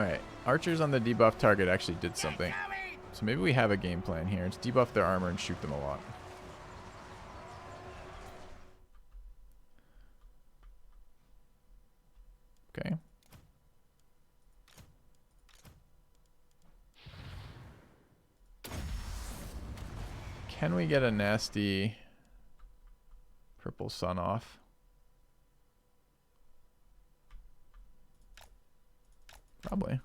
Alright, archers on the debuff target actually did something. So maybe we have a game plan here. It's debuff their armor and shoot them a lot. Okay. Can we get a nasty purple sun off? Probably.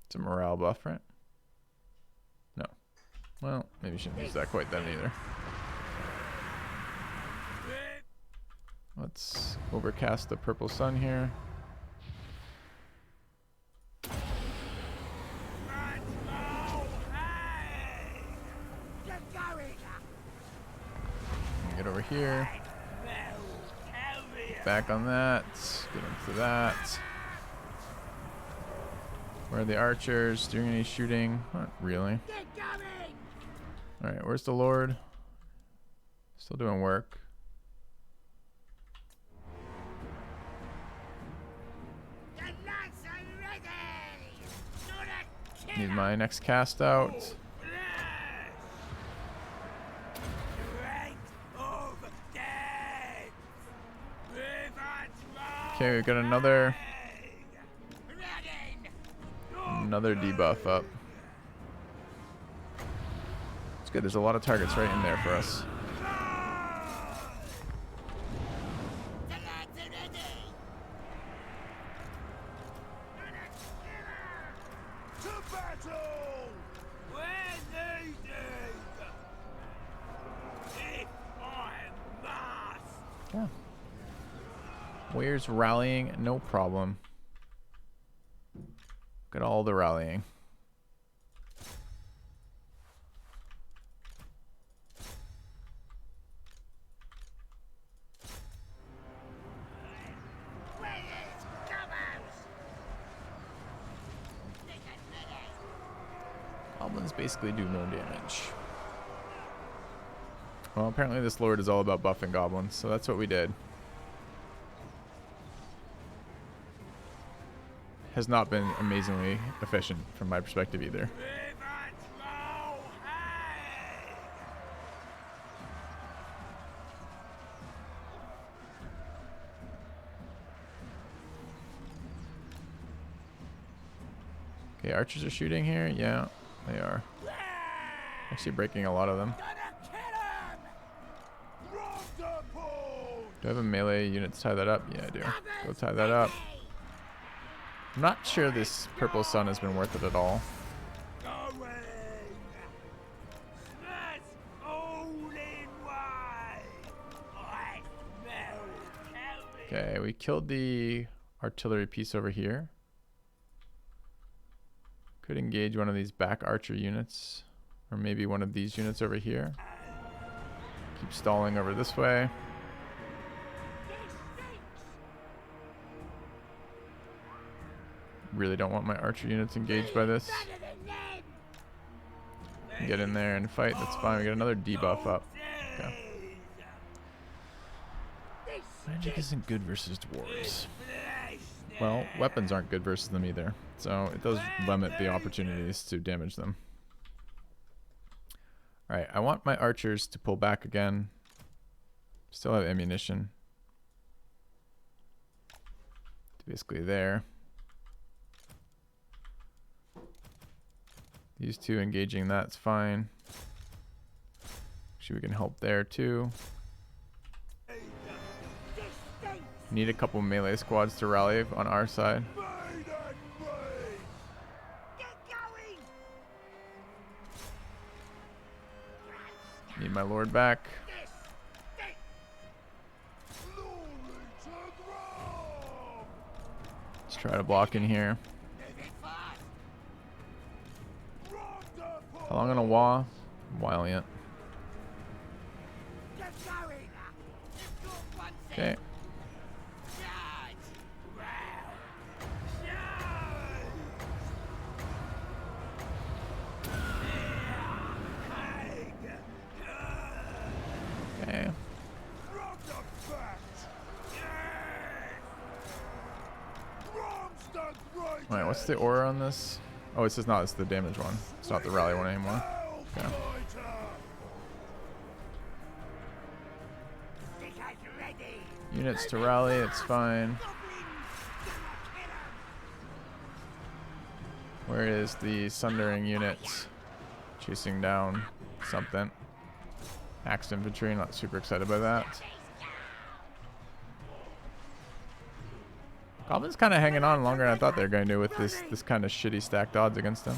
It's a morale buff, right? No. Well, maybe shouldn't use that quite then either. Let's overcast the purple sun here. Get over here. Get back on that. Get into that. Where are the archers? Doing any shooting? Not really. Alright, where's the Lord? Still doing work. Need my next cast out. Okay, we've got another debuff up. It's good. There's a lot of targets right in there for us. Yeah. Where's rallying? No problem. Look at all the rallying. Goblins basically do no damage. Well, apparently this Lord is all about buffing goblins, so that's what we did. Has not been amazingly efficient from my perspective either. Okay, archers are shooting here. Yeah, they are. Actually breaking a lot of them. Do I have a melee unit to tie that up? Yeah, I do. Go tie that up. I'm not sure this purple sun has been worth it at all. Okay, we killed the artillery piece over here. Could engage one of these back archer units, or maybe one of these units over here. Keep stalling over this way. Really don't want my archer units engaged by this. Get in there and fight, that's fine. We got another debuff up. Okay. Magic isn't good versus dwarves. Well, weapons aren't good versus them either. So it does limit the opportunities to damage them. Alright, I want my archers to pull back again. Still have ammunition. Basically there. These two engaging, that's fine. Actually, we can help there too. Need a couple melee squads to rally on our side. Need my lord back. Let's try to block in here. How long on a wall? While yet. Okay. what's the aura on this? Oh, it's just not. It's the damage one. It's not the rally one anymore. Okay. Units to rally, it's fine. Where is the sundering units? Chasing down something. Axed infantry, not super excited by that. Goblins kind of hanging on longer than I thought they were going to with this kind of shitty stacked odds against them.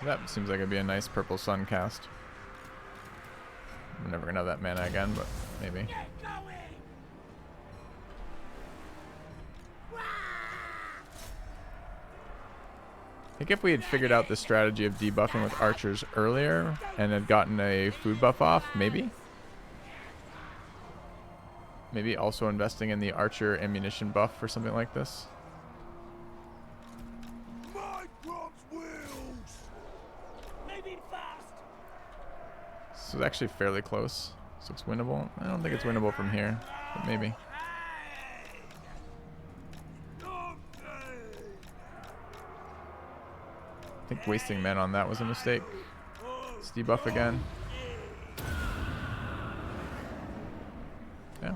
That seems like it'd be a nice purple sun cast. I'm never gonna have that mana again, but maybe. I think if we had figured out the strategy of debuffing with archers earlier and had gotten a food buff off, maybe. Maybe also investing in the archer ammunition buff for something like this. This is actually fairly close, so it's winnable. I don't think it's winnable from here, but maybe. I think wasting men on that was a mistake. Let's debuff again. Yeah.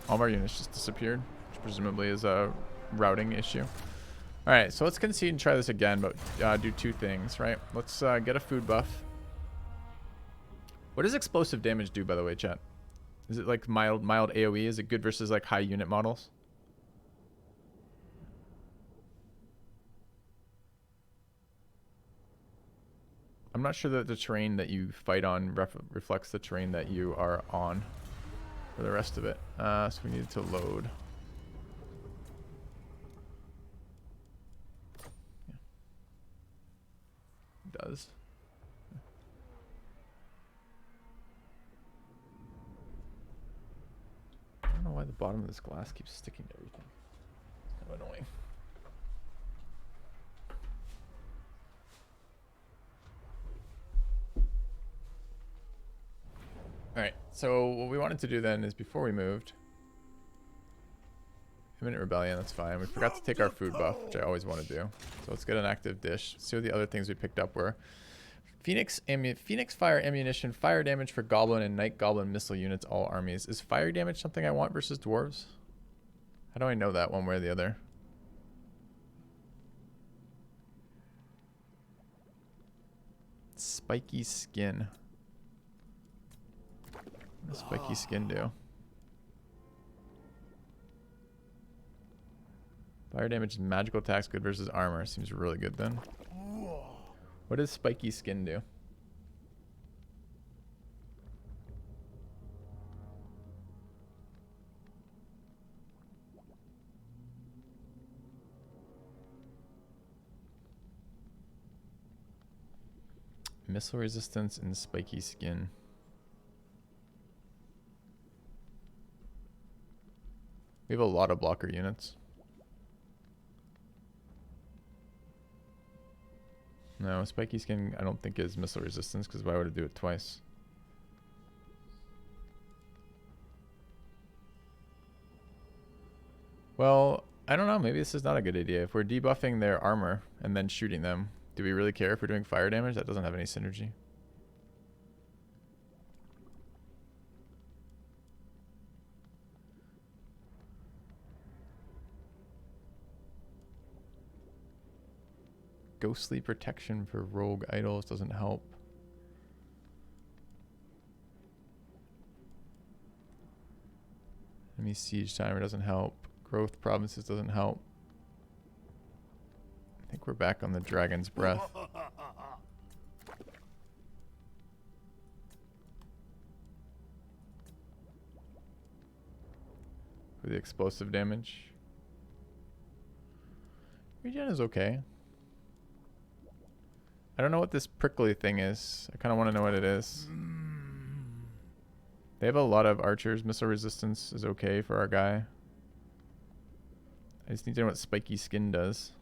All of our units just disappeared, which presumably is a routing issue. All right, so let's concede and try this again, but do two things, right? Let's get a food buff. What does explosive damage do, by the way, chat? Is it like mild AoE? Is it good versus like high unit models? I'm not sure that the terrain that you fight on reflects the terrain that you are on for the rest of it. So we need to load. Yeah. It does. I don't know why the bottom of this glass keeps sticking to everything. It's kind of annoying. Alright, so what we wanted to do then is before we moved, imminent rebellion, that's fine. We forgot to take our food buff, which I always want to do. So let's get an active dish. See what the other things we picked up were. Phoenix fire ammunition, fire damage for goblin and night goblin missile units, all armies. Is fire damage something I want versus dwarves? How do I know that one way or the other? Spiky skin. What does spiky skin do? Fire damage and magical attacks good versus armor. Seems really good then. What does spiky skin do? Missile resistance and spiky skin. We have a lot of blocker units. No, spiky skin I don't think is missile resistance, because why would it do it twice? Well, I don't know. Maybe this is not a good idea. If we're debuffing their armor and then shooting them, do we really care if we're doing fire damage? That doesn't have any synergy. Ghostly protection for rogue idols doesn't help. Enemy siege timer doesn't help. Growth provinces doesn't help. I think we're back on the dragon's breath. for the explosive damage. Regen is okay. I don't know what this prickly thing is. I kind of want to know what it is. They have a lot of archers. Missile resistance is okay for our guy. I just need to know what spiky skin does.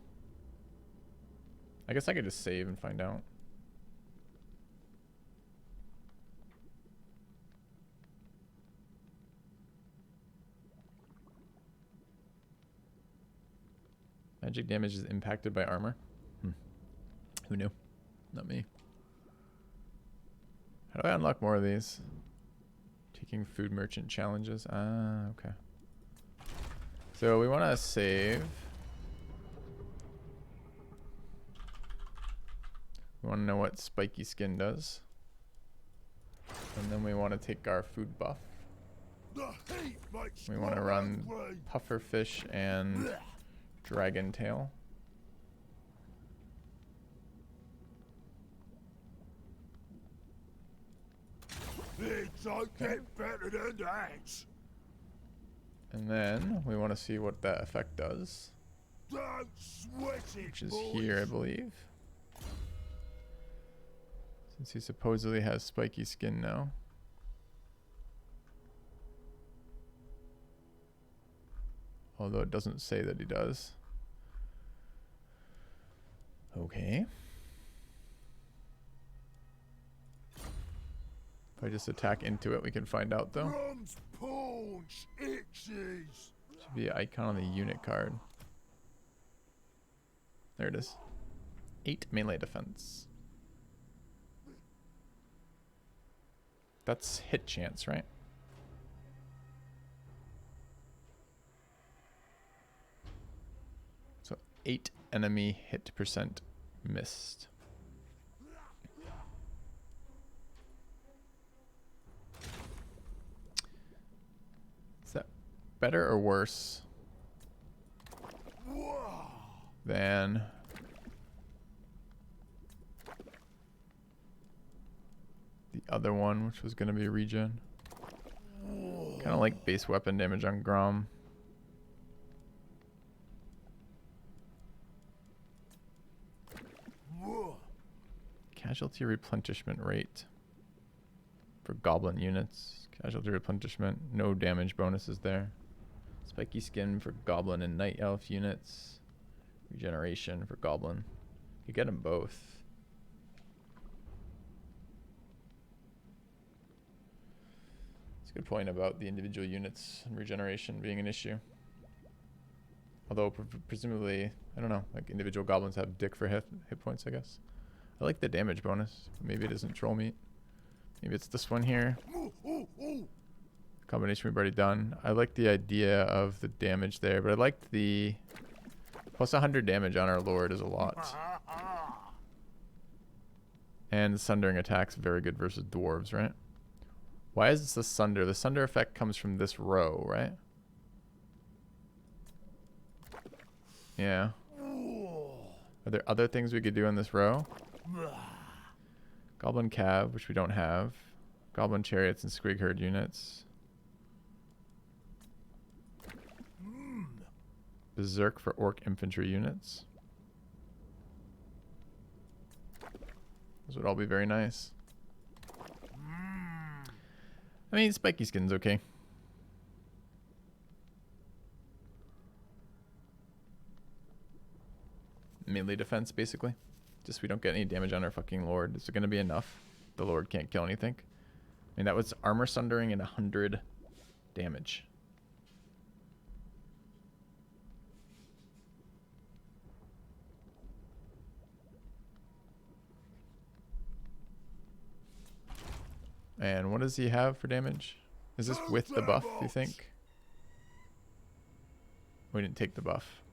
I guess I could just save and find out. Magic damage is impacted by armor. Who knew? Not me. How do I unlock more of these? Taking food merchant challenges. Ah, okay. So we want to save. We want to know what spiky skin does. And then we want to take our food buff. We want to run pufferfish and dragon tail. Things don't get better than that. And then we want to see what that effect does. Don't sweat it, Which is boys. here, I believe. Since he supposedly has spiky skin now. Although it doesn't say that he does. Okay. If I just attack into it, we can find out though. Bronze paunch itches. Should be an icon on the unit card. There it is. 8 melee defense. That's hit chance, right? So 8 enemy hit percent missed. Is that better or worse than the other one, which was going to be regen? Kind of like base weapon damage on Grom. Casualty replenishment rate for goblin units. Casualty replenishment, no damage bonuses there. Spiky skin for goblin and night elf units. Regeneration for goblin. You get them both. That's a good point about the individual units and regeneration being an issue. Although presumably, I don't know, like individual goblins have dick for hit points, I guess. I like the damage bonus. Maybe it isn't troll meat. Maybe it's this one here. Combination we've already done. I like the idea of the damage there, but I liked the plus 100 damage on our lord is a lot. And the sundering attack's very good versus dwarves, right? Why is this the sunder? The sunder effect comes from this row, right? Yeah. Are there other things we could do in this row? Goblin Cav, which we don't have. Goblin Chariots and Squig Herd units. Berserk for Orc Infantry units. Those would all be very nice. I mean, Spiky Skin's okay. Melee defense, basically. Just we don't get any damage on our fucking lord. Is it going to be enough? The lord can't kill anything. I mean, that was armor sundering and 100 damage. And what does he have for damage? Is this with the buff, do you think? We didn't take the buff.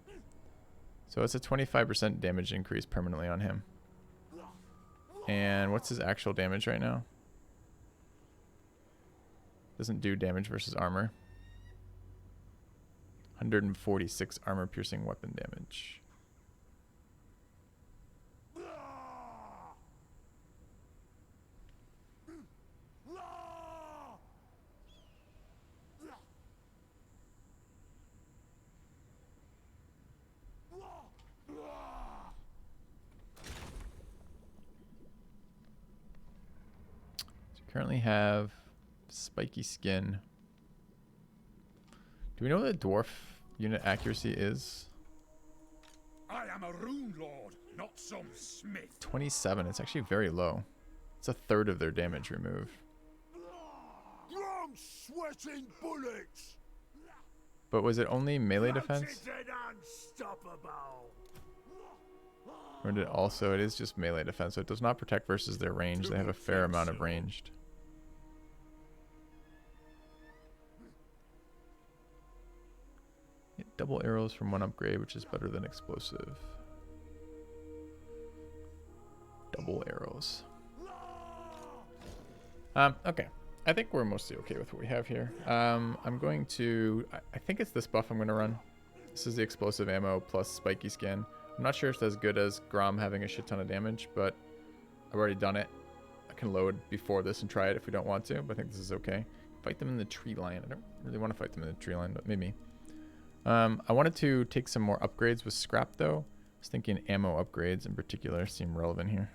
So it's a 25% damage increase permanently on him. And what's his actual damage right now? Doesn't do damage versus armor. 146 armor piercing weapon damage. Currently have spiky skin. Do we know what the dwarf unit accuracy is? I am a rune lord, not some smith. 27. It's actually very low. It's a third of their damage removed. I'm sweating bullets. But was it only melee defense? Mounted and unstoppable. Or did it also, it is just melee defense, so it does not protect versus their range. They have a fair amount of ranged. Get double arrows from one upgrade, which is better than explosive. Double arrows. Okay. I think we're mostly okay with what we have here. I'm going to, I think it's this buff I'm going to run. This is the explosive ammo plus spiky skin. I'm not sure if it's as good as Grom having a shit ton of damage, but I've already done it. I can load before this and try it if we don't want to, but I think this is okay. Fight them in the tree line. I don't really want to fight them in the tree line, but maybe. I wanted to take some more upgrades with scrap though. I was thinking ammo upgrades in particular seem relevant here.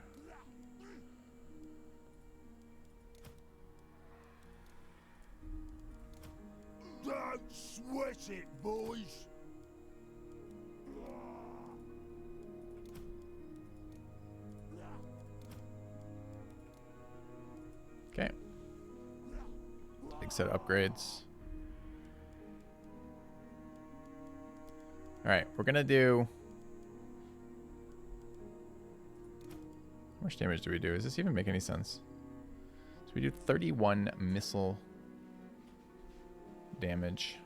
Don't sweat it, boys. Okay. Big set of upgrades. Alright, we're gonna do... How much damage do we do? Does this even make any sense? So we do 31 missile damage.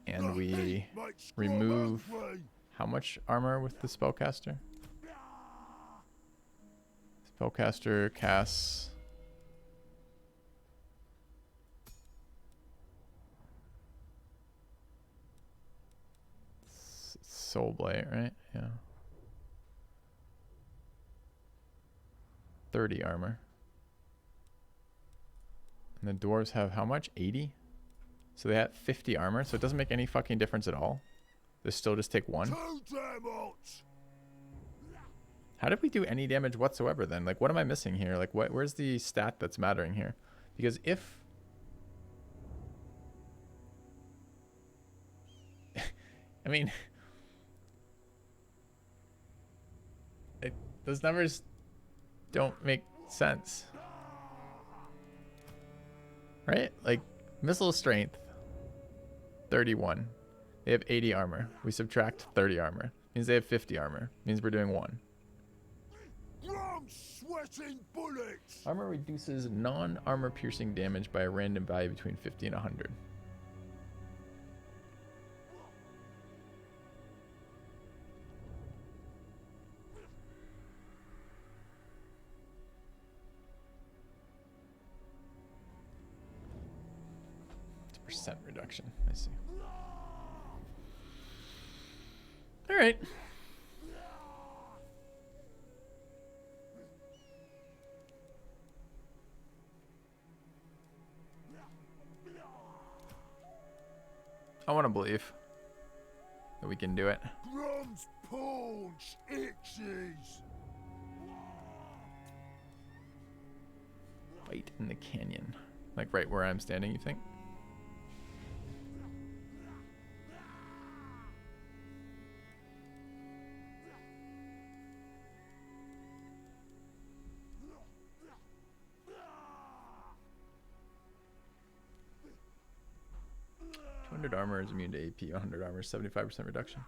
And we remove how much armor with the spellcaster? Spellcaster casts Soul Blight, right? Yeah. 30 armor. And the dwarves have how much? 80? So they have 50 armor, so it doesn't make any fucking difference at all. They still just take 1. How did we do any damage whatsoever then? Like, what am I missing here? Like, where's the stat that's mattering here? Because if... I mean... those numbers don't make sense. Right? Like, missile strength, 31. They have 80 armor. We subtract 30 armor. Means they have 50 armor. Means we're doing 1. Sweating bullets. Armor reduces non-armor piercing damage by a random value between 50 and 100. It's a percent reduction. I see. All right. I want to believe that we can do it. Grom's paunch itches. Fight in the canyon. Like right where I'm standing, you think? Armor is immune to AP. 100 armor, 75% reduction.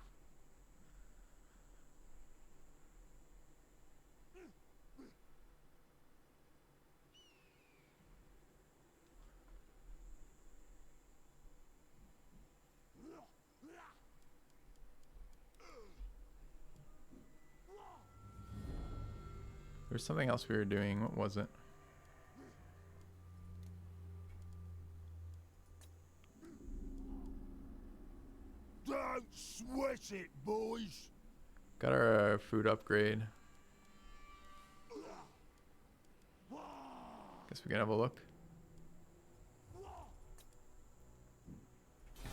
There's something else we were doing. What was it? Don't sweat it, boys. Got our food upgrade. Guess we can have a look.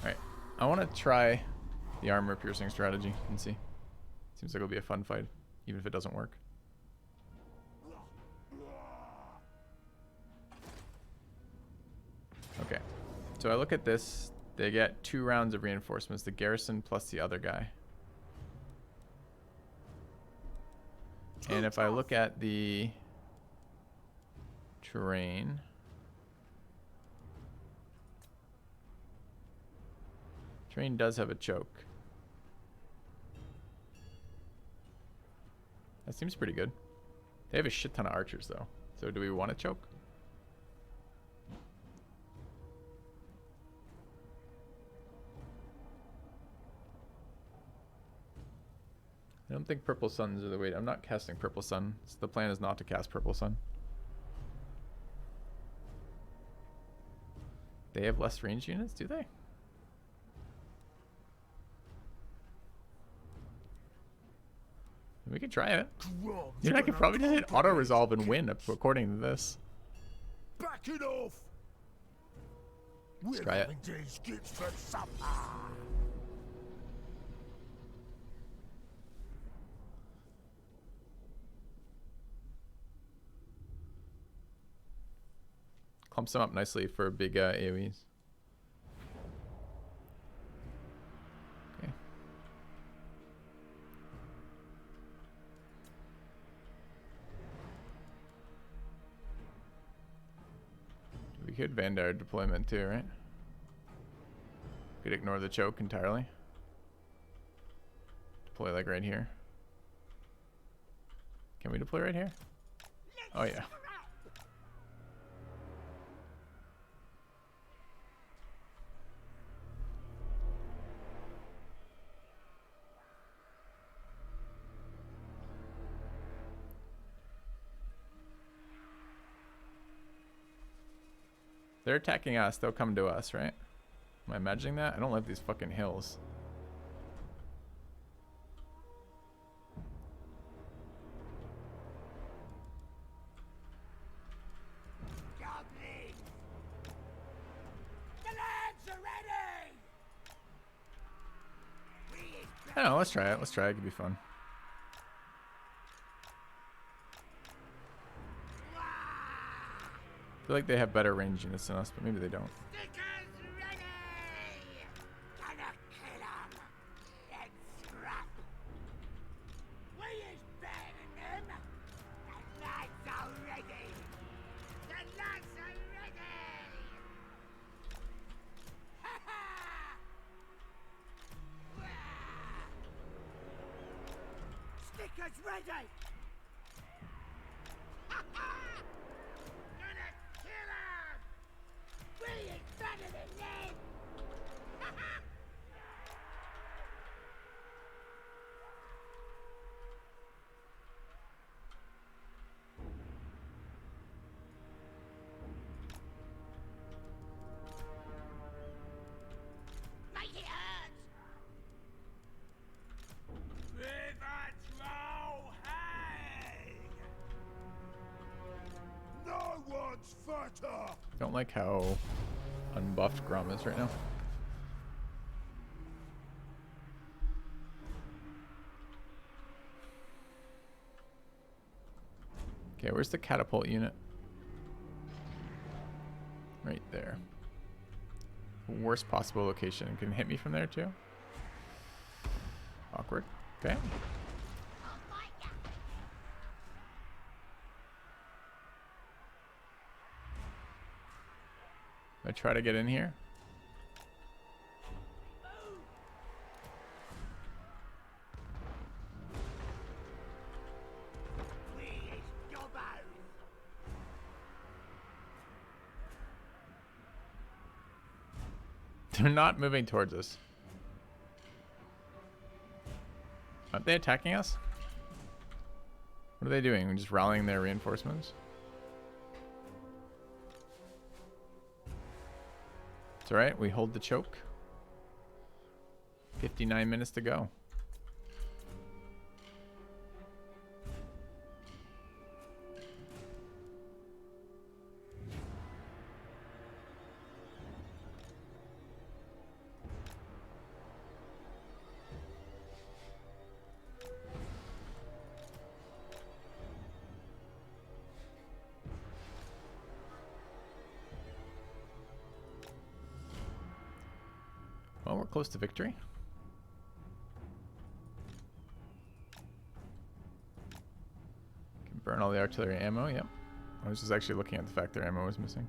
Alright. I want to try the armor piercing strategy and see. Seems like it'll be a fun fight, even if it doesn't work. So I look at this. They get 2 rounds of reinforcements. The garrison plus the other guy. And if I look at the terrain, terrain does have a choke. That seems pretty good. They have a shit ton of archers though. So do we want to choke? I don't think purple suns are the way. I'm not casting purple sun. So the plan is not to cast purple sun. They have less range units, do they? We could try it. You know, I could probably just hit auto resolve and win according to this. Back it off. Let's try it. Clumps them up nicely for big AoEs. Okay. We could Vanguard deployment too, right? Could ignore the choke entirely. Deploy like right here. Can we deploy right here? Oh yeah. They're attacking us, they'll come to us, right? Am I imagining that? I don't like these fucking hills. I don't know, let's try it. Let's try it, it could be fun. I feel like they have better range units than us, but maybe they don't. Stickers ready! Better than them! Make it hurt! No one's fatter! Don't like how unbuffed Grom is right now. Okay, where's the catapult unit? Right there. Worst possible location. Can hit me from there too? Awkward. Okay. I try to get in here. They're not moving towards us. Aren't they attacking us? What are they doing? Just rallying their reinforcements? It's alright, we hold the choke. 59 minutes to go. we're close to victory. Can burn all the artillery ammo. Yep. I was just actually looking at the fact their ammo was missing.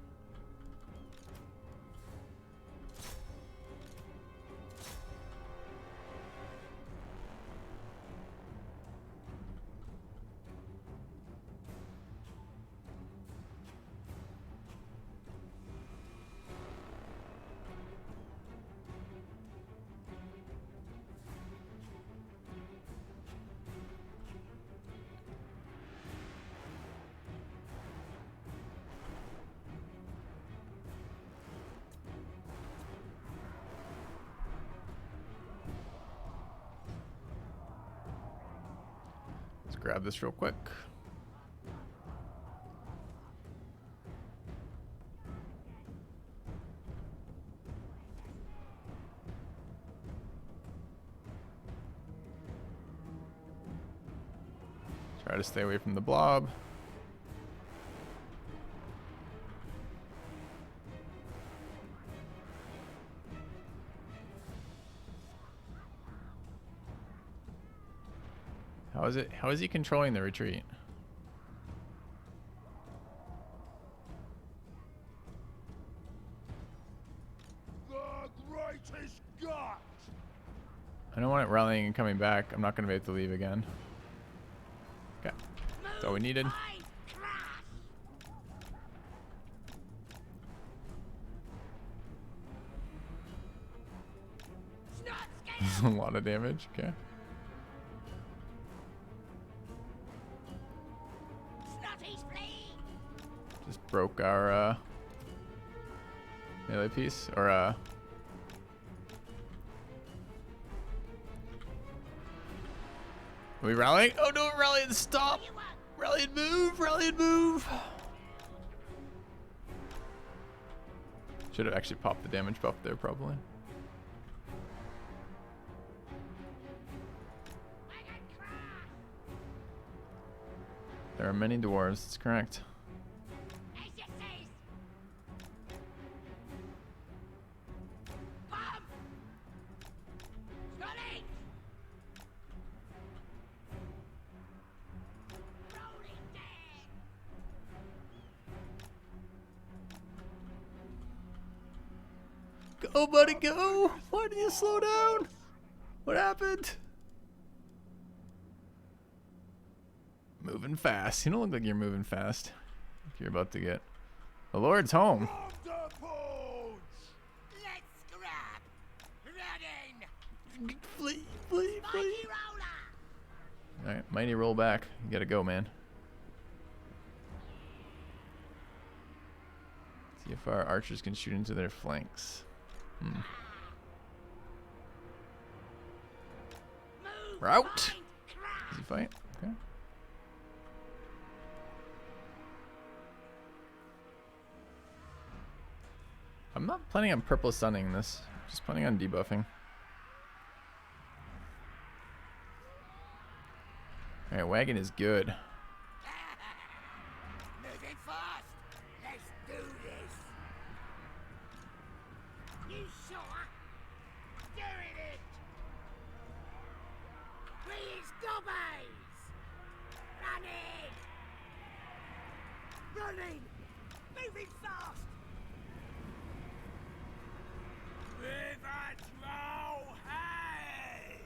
Grab this real quick. Try to stay away from the blob. How is he controlling the retreat? The greatest gut. I don't want it rallying and coming back. I'm not going to be able to leave again. Okay. That's all we needed. A lot of damage. Okay. Just broke our melee piece, or are we rallying? Oh no, rally and stop! Rally and move! Rally and move! Should have actually popped the damage buff there, probably. There are many dwarves, that's correct. Go, buddy, go! Why did you slow down? What happened? Moving fast. You don't look like you're moving fast. Like you're about to get... The Lord's home. Let's scrap. Running. Flee, flee, flee. Alright, mighty roll back. You gotta go, man. See if our archers can shoot into their flanks. We're out. Easy fight. Okay. I'm not planning on purple sunning this. Just planning on debuffing. Alright, wagon is good. Moving fast. Let's do this. You sure? Doing it. Please, gobbies. Running. Running. Moving fast. River troll hang.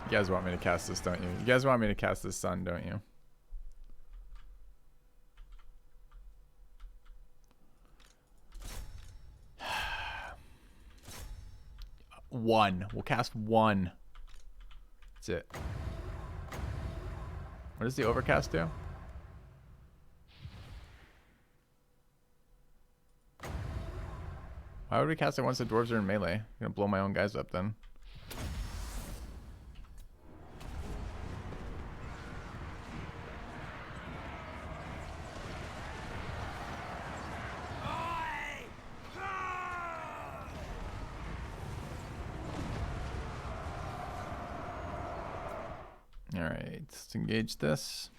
You guys want me to cast this, don't you? You guys want me to cast this sun, don't you? One. We'll cast one. That's it. What does the overcast do? Why would we cast it once the dwarves are in melee? I'm gonna blow my own guys up then. All right, let's engage this.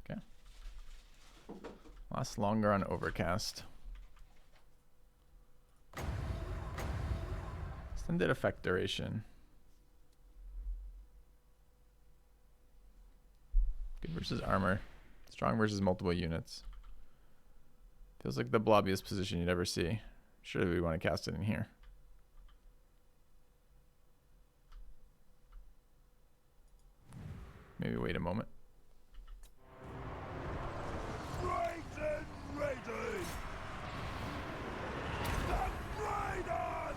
Okay. Lasts longer on overcast. Extended effect duration. Good versus armor. Strong versus multiple units. Feels like the blobbiest position you'd ever see. Surely we want to cast it in here. Maybe wait a moment. Right and ready! The Raiden!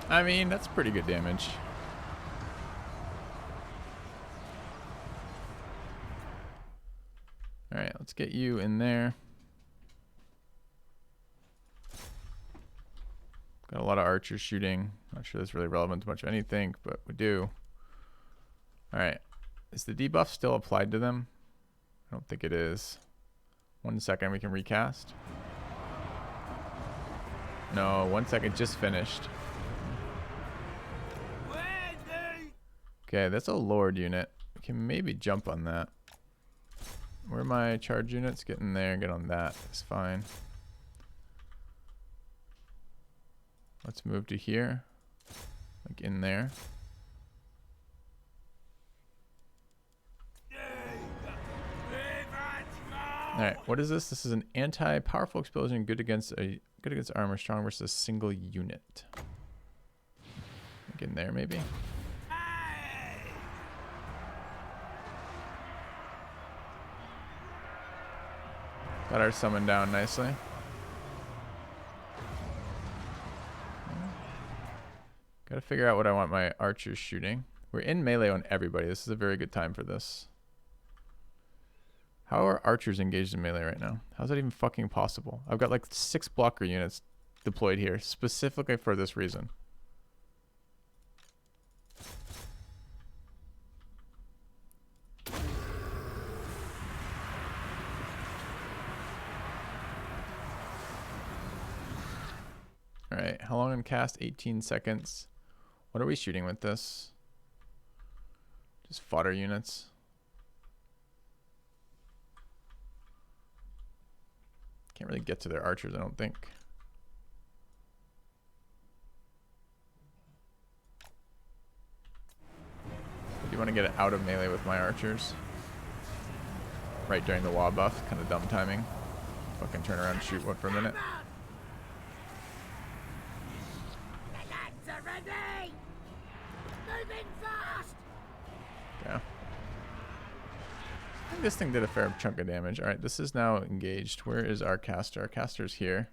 I mean, that's pretty good damage. All right, let's get you in there. Got a lot of archers shooting. Not sure that's really relevant to much of anything, but we do. All right, is the debuff still applied to them? I don't think it is. 1 second, we can recast. No, 1 second, just finished. Okay, that's a Lord unit. We can maybe jump on that. Where are my charge units? Get in there, get on that. That's fine. Let's move to here. Like in there. Alright, what is this? This is an anti-powerful explosion, good against armor, strong versus a single unit. Get in there maybe. Got our summon down nicely. Gotta figure out what I want my archers shooting. We're in melee on everybody. This is a very good time for this. How are archers engaged in melee right now? How's that even fucking possible? I've got like 6 blocker units deployed here specifically for this reason. Alright, how long on cast? 18 seconds. What are we shooting with this? Just fodder units. Can't really get to their archers, I don't think. I do want to get it out of melee with my archers. Right during the wall buff, kind of dumb timing. Fucking turn around and shoot one for a minute. Yeah. I think this thing did a fair chunk of damage. Alright, this is now engaged. Where is our caster? Our caster's here.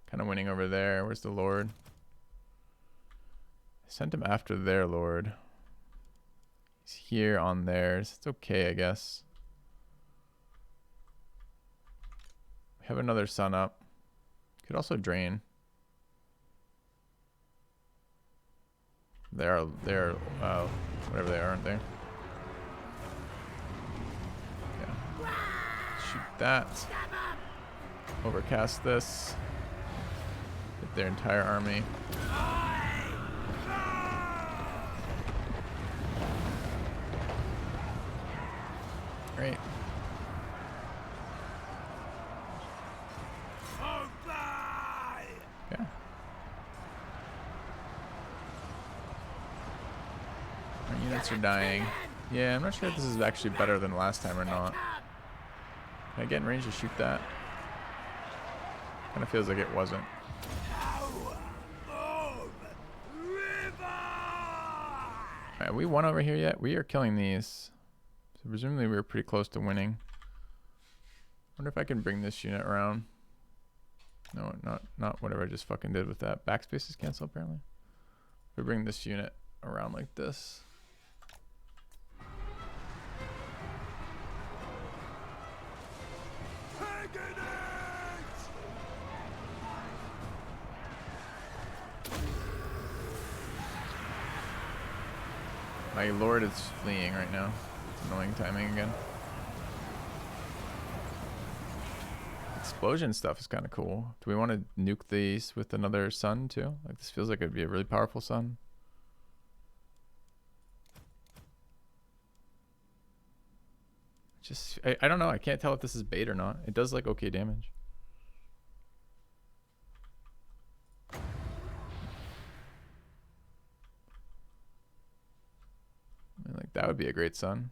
Kind of winning over there. Where's the Lord? I sent him after their Lord. He's here on theirs. It's okay, I guess. We have another sun up. Could also drain. They're whatever they are, aren't they? Yeah. Shoot that. Overcast this. Get their entire army. Great. Yeah. Our units are dying. Yeah, I'm not sure if this is actually better than last time or not. Can I get in range to shoot that? Kind of feels like it wasn't. Alright, we won over here yet? We are killing these. So presumably we were pretty close to winning. Wonder if I can bring this unit around. No, not whatever I just fucking did with that. Backspace is cancel apparently. If we bring this unit around like this. My lord is fleeing right now. It's annoying timing again. Explosion stuff is kind of cool. Do we want to nuke these with another sun too? Like this feels like it'd be a really powerful sun. Just, I don't know. I can't tell if this is bait or not. It does like okay damage. I mean, like that would be a great sun.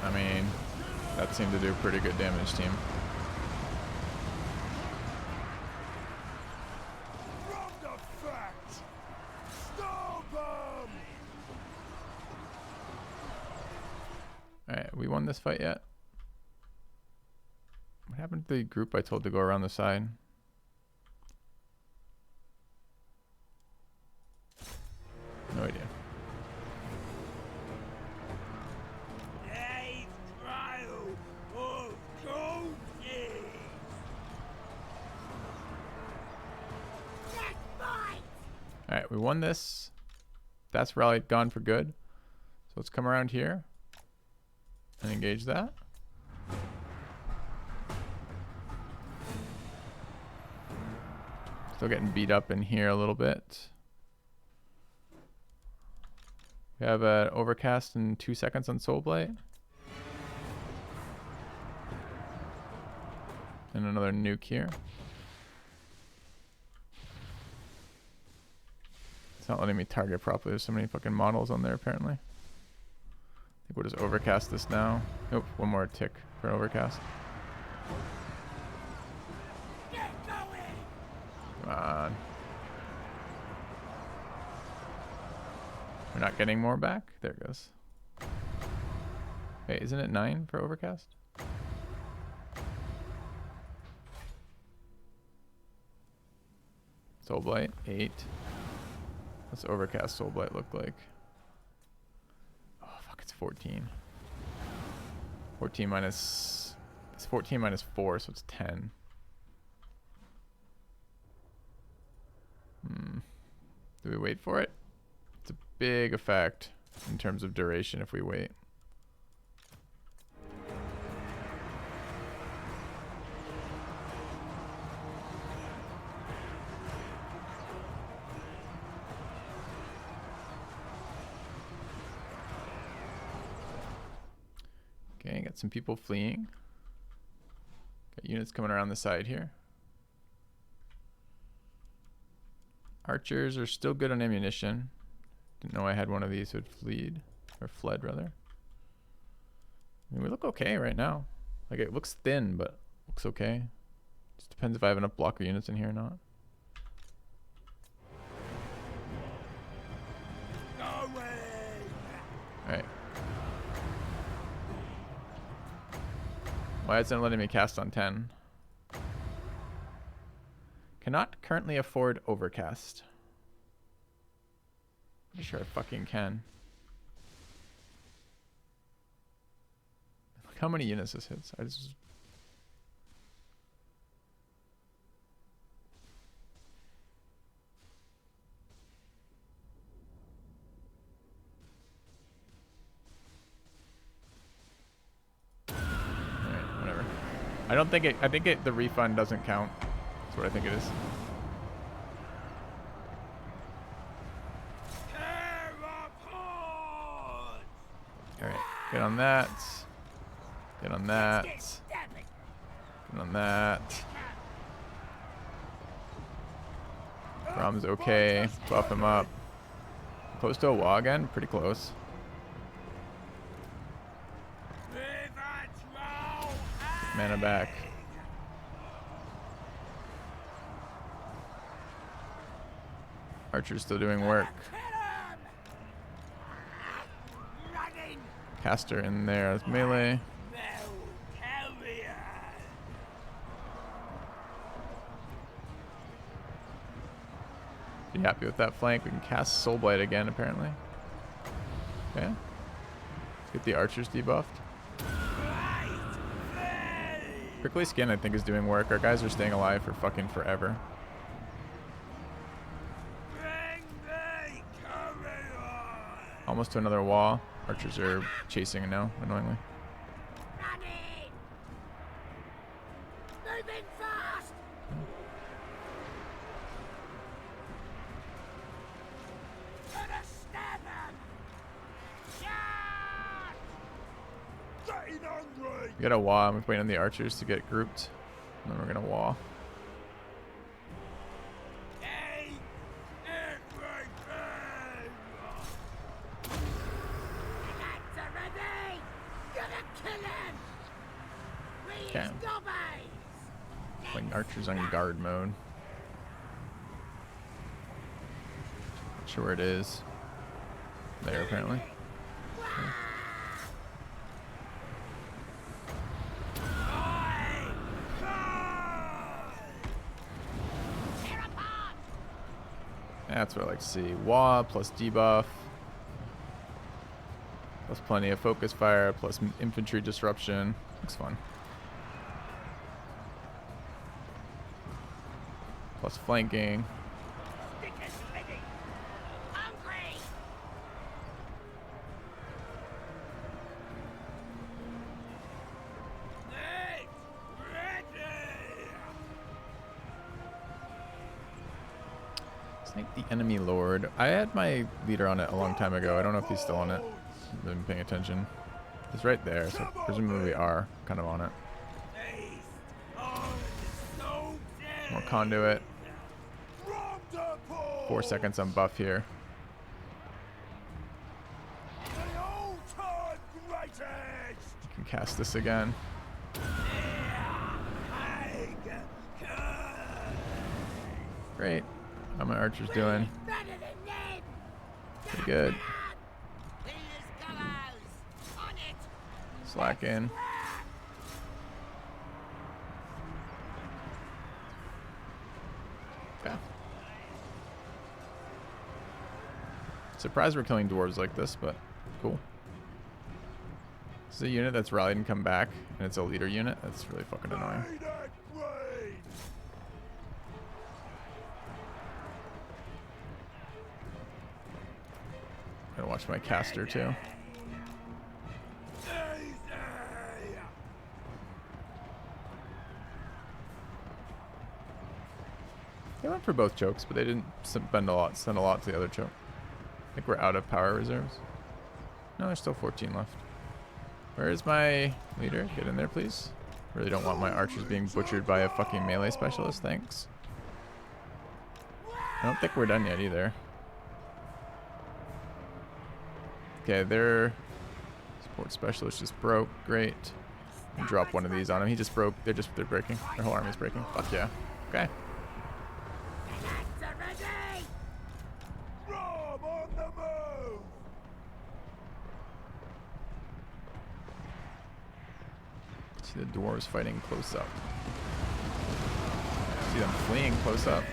I mean, that seemed to do pretty good damage, team. Alright, we won this fight yet? What happened to the group I told to go around the side? No idea. Alright, we won this. That's rallied gone for good. So let's come around here and engage that. Still getting beat up in here a little bit. We have an overcast in 2 seconds on Soulblight. And another nuke here. It's not letting me target properly. There's so many fucking models on there apparently. I think we'll just overcast this now. Nope, one more tick for overcast. Come on. We're not getting more back? There it goes. Wait, isn't it 9 for overcast? Soulblight, 8. What's overcast Soulblight look like? Oh, fuck, it's 14. 14 minus... It's 14 minus 4, so it's 10. Do we wait for it? It's a big effect in terms of duration if we wait. Okay, got some people fleeing. Got units coming around the side here. Archers are still good on ammunition. Didn't know I had one of these who had fled rather. I mean, we look okay right now. Like it looks thin, but looks okay. Just depends if I have enough blocker units in here or not. Alright. Why isn't it letting me cast on 10? Cannot currently afford overcast. Pretty sure I fucking can. Look how many units this hits. I just... Alright, whatever. I don't think it... I think it, the refund doesn't count. That's what I think it is. Alright, get on that. Get on that. Get on that. Brom's okay. Buff him up. Close to a wall again? Pretty close. Mana back. Archer's still doing work. Caster in there as melee. Be happy with that flank. We can cast Soulblight again, apparently. Okay. Get the archers debuffed. Prickly skin, I think, is doing work. Our guys are staying alive for fucking forever. Almost to another wall. Archers are chasing it now, annoyingly. Moving fast. Gonna stab him. Getting hungry. We got a wall. I'm waiting on the archers to get grouped. And then we're gonna wall. Eat everything. Cats are ready. Gonna kill him. We Okay. gobbies. Playing archers on guard mode. Not sure where it is. There, apparently. That's what I like to see. Wah plus debuff. Plus plenty of focus fire. Plus infantry disruption. Looks fun. Plus flanking. Stickers ready. Hungry. Eat ready. It's like the enemy lord. I had my leader on it a long time ago. I don't know if he's still on it. I've been paying attention. He's right there, so presumably we are kind of on it. Taste of the soldiers. More conduit. Wonderful. 4 seconds on buff here. The all-time greatest. Can cast this again. Great. How my archers doing? Better than them. Pretty good. He is gallows. On it. Slack in. Okay. Surprised we're killing dwarves like this, but cool. This is a unit that's rallied and come back, and it's a leader unit. That's really fucking annoying. Made it green. Gotta watch my caster too. Easy. They went for both chokes, but they didn't send a lot to the other choke. I think we're out of power reserves. No, there's still 14 left. Where is my leader? Get in there, please. Really don't want my archers being butchered by a fucking melee specialist. Thanks. I don't think we're done yet either. Okay, their support specialist just broke. Great. Drop one of these on him. He just broke. They're breaking. Their whole army's breaking. Fuck yeah. Okay. Cats are ready. Rob on the move. See the dwarves fighting close up. See them fleeing close up.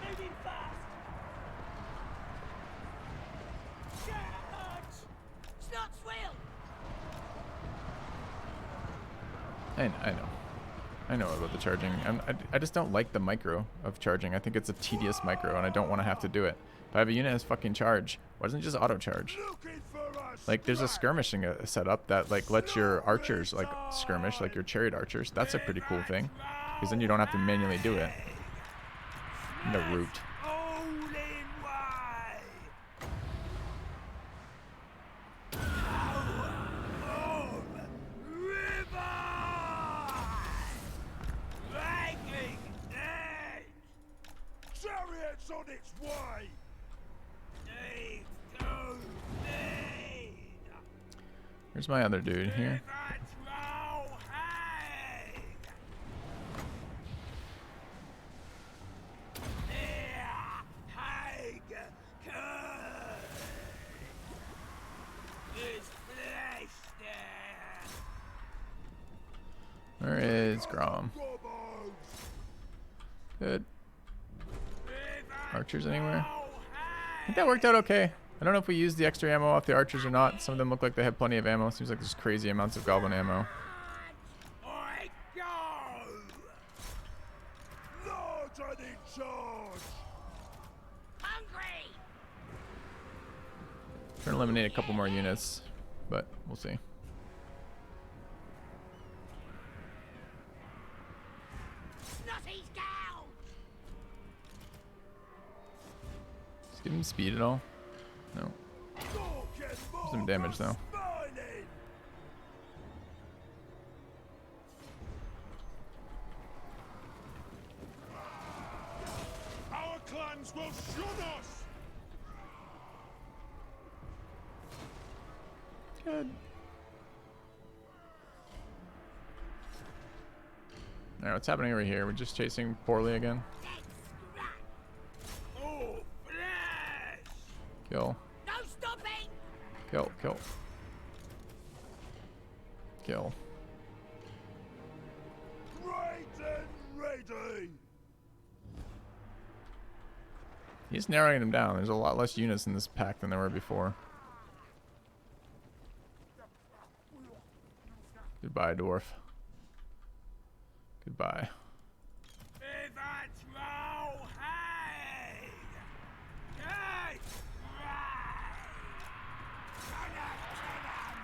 Moving fast. Charge. Snots will. I know. I know about the charging. I just don't like the micro of charging. I think it's a tedious micro, and I don't want to have to do it. If I have a unit that has fucking charge, why doesn't it just auto charge? Looking for us. Like, there's a skirmishing setup that like lets your archers like skirmish, like your chariot archers. That's a pretty cool thing, because then you don't have to manually do it. The root. All in way. Power of river. Breaking edge. Chariots on its way. Need to lead. Here's my other dude here. Where is Grom? Good. archers anywhere. I think that worked out okay. I don't know if we used the extra ammo off the archers or not. Some of them look like they have plenty of ammo. Seems like there's crazy amounts of goblin ammo. I go! Lords are in charge! Hungry! Trying to eliminate a couple more units, but we'll see. Snotty's down! Does it give him speed at all? No. Some damage though. Our clans will shun us! Good. Alright, what's happening over here? We're just chasing poorly again. Oh, flesh! Kill. No stopping! Kill. Kill. Kill. Right and ready! He's narrowing them down. There's a lot less units in this pack than there were before. Goodbye, dwarf. Goodbye.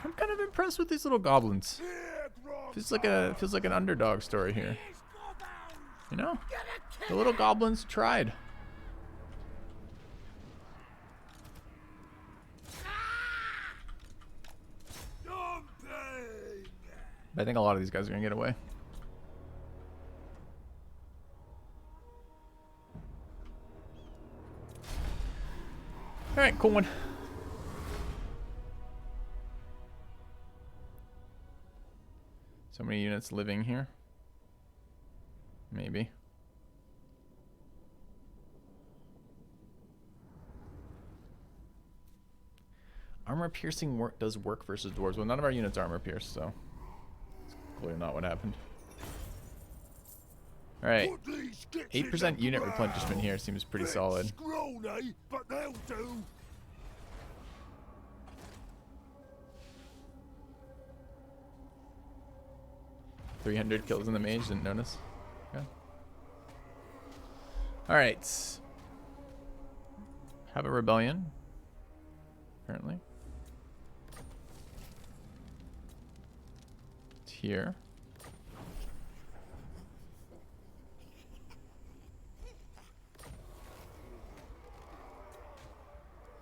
I'm kind of impressed with these little goblins. Feels like an underdog story here. You know? The little goblins tried. But I think a lot of these guys are gonna get away. Alright, cool one. So many units living here. Maybe. Armor piercing does work versus dwarves. Well, none of our units are armor pierced, so it's clearly not what happened. Alright. 8% unit replenishment here seems pretty solid. Scrawny, but they'll do. $300 kills in the mage, didn't notice. Okay. Alright. Have a rebellion. Apparently. It's here.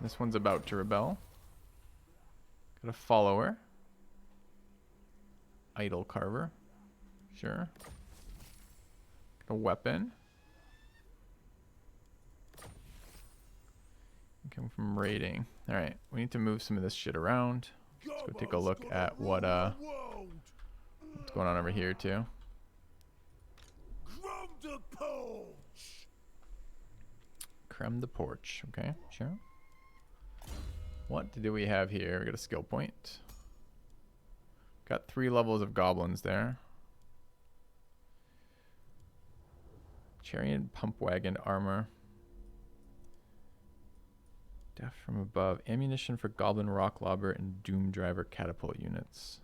This one's about to rebel. Got a follower. Idol carver. Sure. Got a weapon. Come from raiding. Alright, we need to move some of this shit around. Let's go take a look at what's going on over here too. Creme de porch. Okay, sure. What do we have here? We got a skill point. Got 3 levels of goblins there. Chariot, pump wagon, armor. Death from above. Ammunition for goblin rock lobber and doom driver catapult units.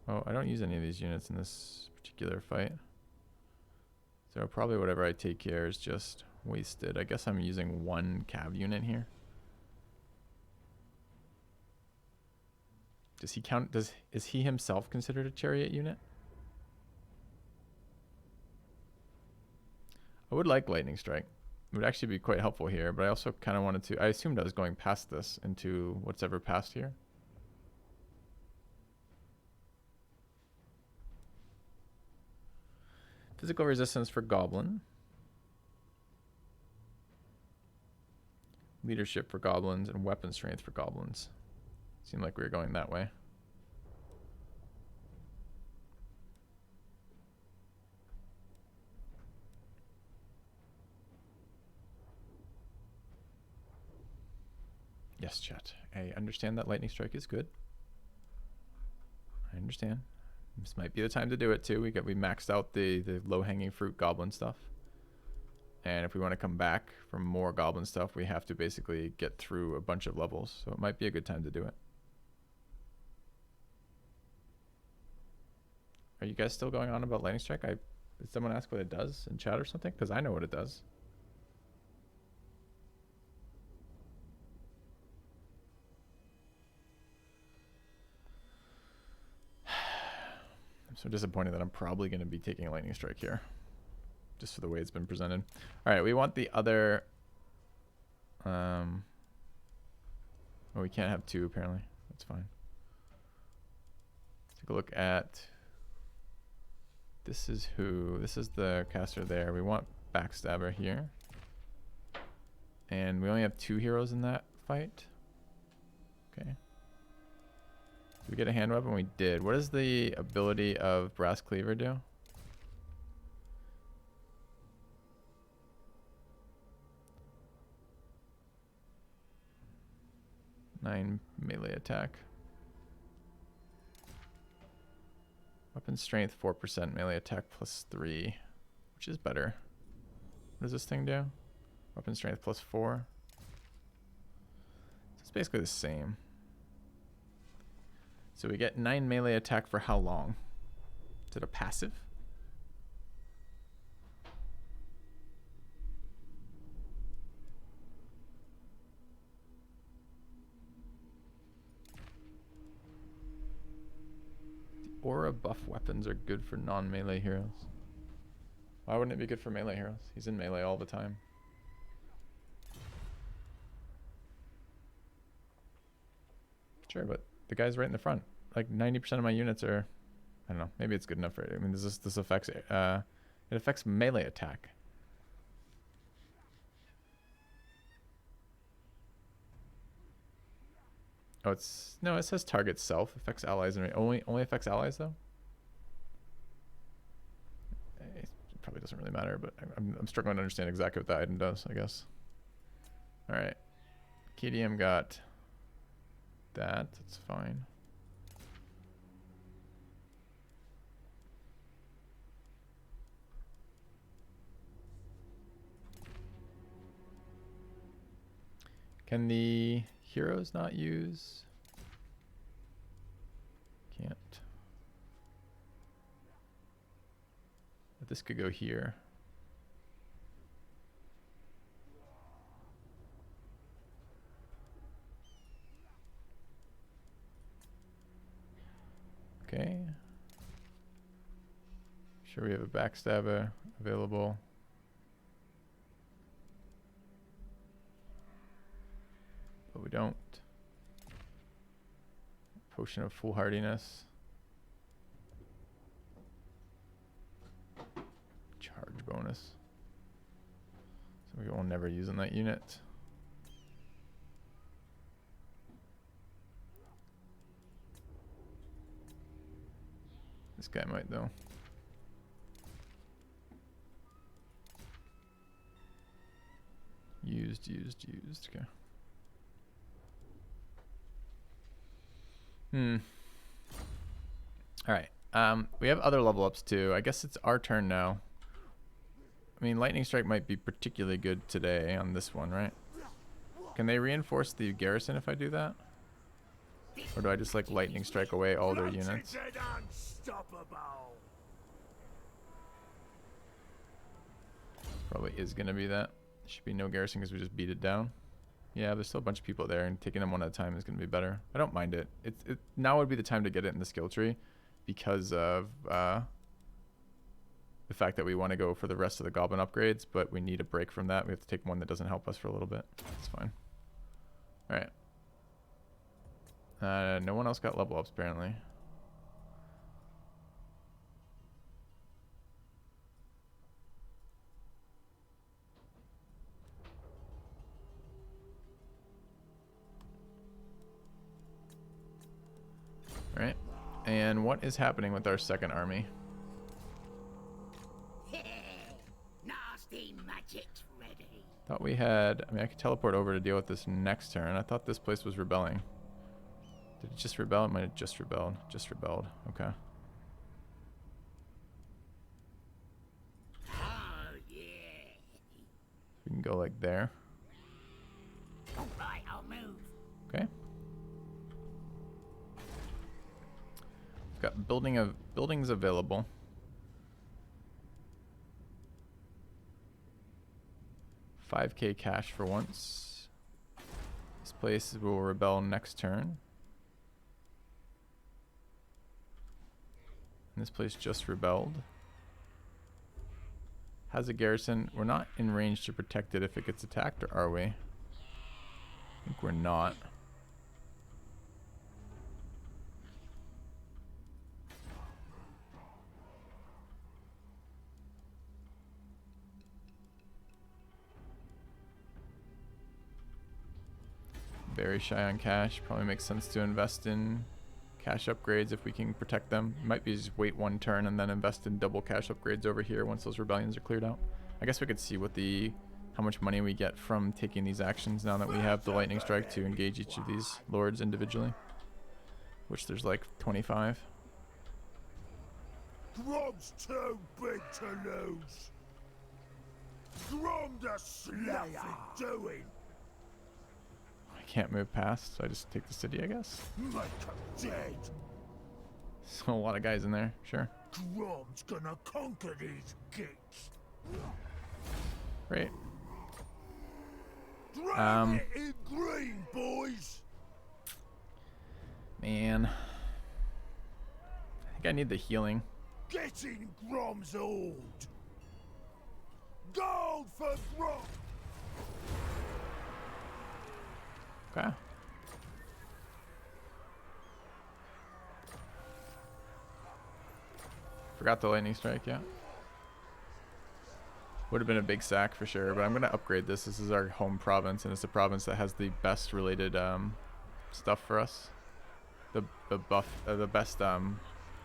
Oh, I don't use any of these units in this particular fight. So probably whatever I take here is just wasted. I guess I'm using 1 cav unit here. Does he count? Is he himself considered a chariot unit? I would like lightning strike. It would actually be quite helpful here, but I also kind of wanted to. I assumed I was going past this into what's ever past here. Physical resistance for goblin. Leadership for goblins and weapon strength for goblins. Seemed like we were going that way. Yes, chat. I understand that lightning strike is good. I understand. This might be the time to do it too. We maxed out the low-hanging fruit goblin stuff. And if we want to come back for more goblin stuff, we have to basically get through a bunch of levels. So it might be a good time to do it. Are you guys still going on about lightning strike? Did someone ask what it does in chat or something? Because I know what it does. I'm so disappointed that I'm probably going to be taking a lightning strike here. Just for the way it's been presented. All right, we want the other... Oh, we can't have two, apparently. That's fine. Take a look at... This is who? This is the caster there. We want Backstabber here. And we only have 2 heroes in that fight. Okay. Did we get a hand weapon? We did. What does the ability of Brass Cleaver do? Nine melee attack. Weapon strength 4%, melee attack +3, which is better. What does this thing do? Weapon strength +4. So it's basically the same. So we get 9 melee attack for how long? Is it a passive? Aura buff weapons are good for non-melee heroes. Why wouldn't it be good for melee heroes? He's in melee all the time. Sure, but the guy's right in the front. Like 90% of my units are, I don't know, maybe it's good enough for it. I mean, this affects it affects melee attack. Oh, no, it says target self, affects allies, and only affects allies though. It probably doesn't really matter, but I'm struggling to understand exactly what that item does, I guess. All right, KDM got that. That's fine. Can the heroes not use? Can't. But this could go here. Okay. Sure, we have a backstabber available. But we don't. Potion of foolhardiness. Charge bonus. So we will never use on that unit. This guy might though. Used. Okay. All right. We have other level ups too. I guess it's our turn now. I mean, lightning strike might be particularly good today on this one, right? Can they reinforce the garrison if I do that? Or do I just like lightning strike away all their units? Probably is gonna be that. Should be no garrison because we just beat it down. Yeah, there's still a bunch of people there, and taking them one at a time is going to be better. I don't mind it. Now would be the time to get it in the skill tree because of the fact that we want to go for the rest of the goblin upgrades, but we need a break from that. We have to take one that doesn't help us for a little bit. It's fine. All right. No one else got level ups, apparently. Right. And what is happening with our second army? Nasty magic's ready. Thought we had... I mean, I could teleport over to deal with this next turn. I thought this place was rebelling. Did it just rebel? It might have just rebelled. Just rebelled. Okay. can go like there. All right, I'll move. Okay. We've got buildings available. $5K cash for once. This place will rebel next turn. And this place just rebelled. Has a garrison. We're not in range to protect it if it gets attacked, or are we? I think we're not. Very shy on cash. Probably makes sense to invest in cash upgrades if we can protect them. Might be just wait one turn and then invest in double cash upgrades over here once those rebellions are cleared out. I guess we could see what how much money we get from taking these actions now that we have the lightning strike to engage each of these lords individually, which there's like 25. Grom's too big to lose. Grom does nothing doing. I can't move past, so I just take the city, I guess. Make 'em dead. So a lot of guys in there, sure. Grom's gonna conquer these gits. Great. Drown it in green, boys. Man. I think I need the healing. Get in Grom's hold. Gold for Grom. Okay. Forgot the lightning strike, yeah. Would have been a big sack for sure, but I'm going to upgrade this. This is our home province, and it's the province that has the best related stuff for us. The best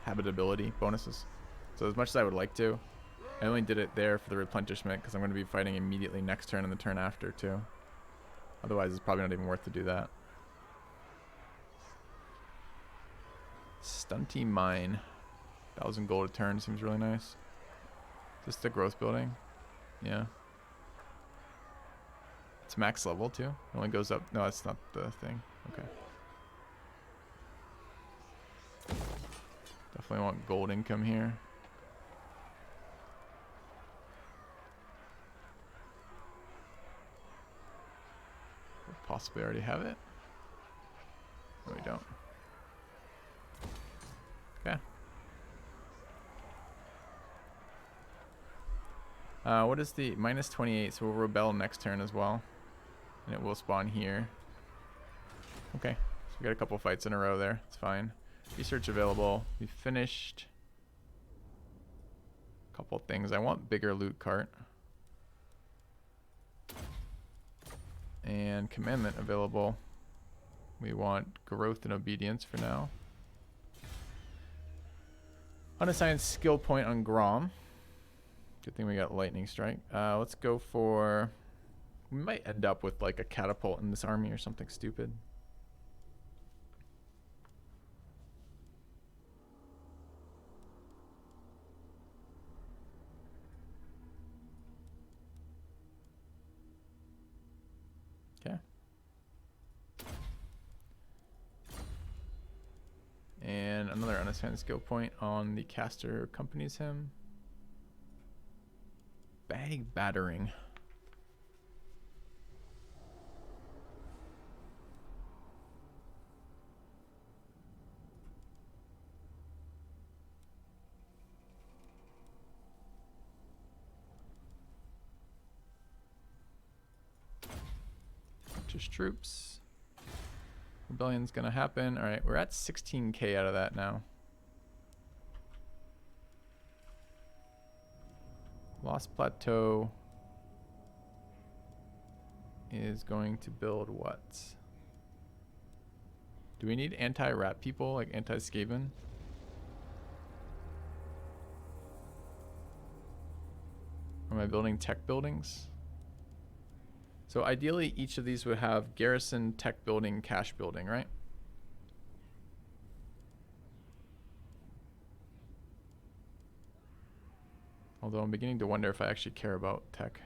habitability bonuses. So as much as I would like to, I only did it there for the replenishment because I'm going to be fighting immediately next turn and the turn after too. Otherwise, it's probably not even worth to do that. Stunty Mine. 1,000 gold a turn seems really nice. Is this the growth building? Yeah. It's max level too. It only goes up. No, that's not the thing. Okay. Definitely want gold income here. We'll possibly already have it. No, we don't. Okay. What is the minus 28? So we'll rebel next turn as well. And it will spawn here. Okay. So we got a couple fights in a row there. It's fine. Research available. We finished a couple things. I want bigger loot cart. And commandment available. We want growth and obedience for now. Unassigned skill point on Grom. Good thing we got lightning strike. Let's go for... We might end up with like a catapult in this army or something stupid. Okay. And another unassigned skill point on the caster who accompanies him. Bag battering. Just troops. Rebellion's gonna happen. Alright, we're at 16k out of that now. Lost Plateau is going to build what? Do we need anti-rat people, like anti-Skaven? Am I building tech buildings? So ideally, each of these would have garrison, tech building, cash building, right? Although I'm beginning to wonder if I actually care about tech.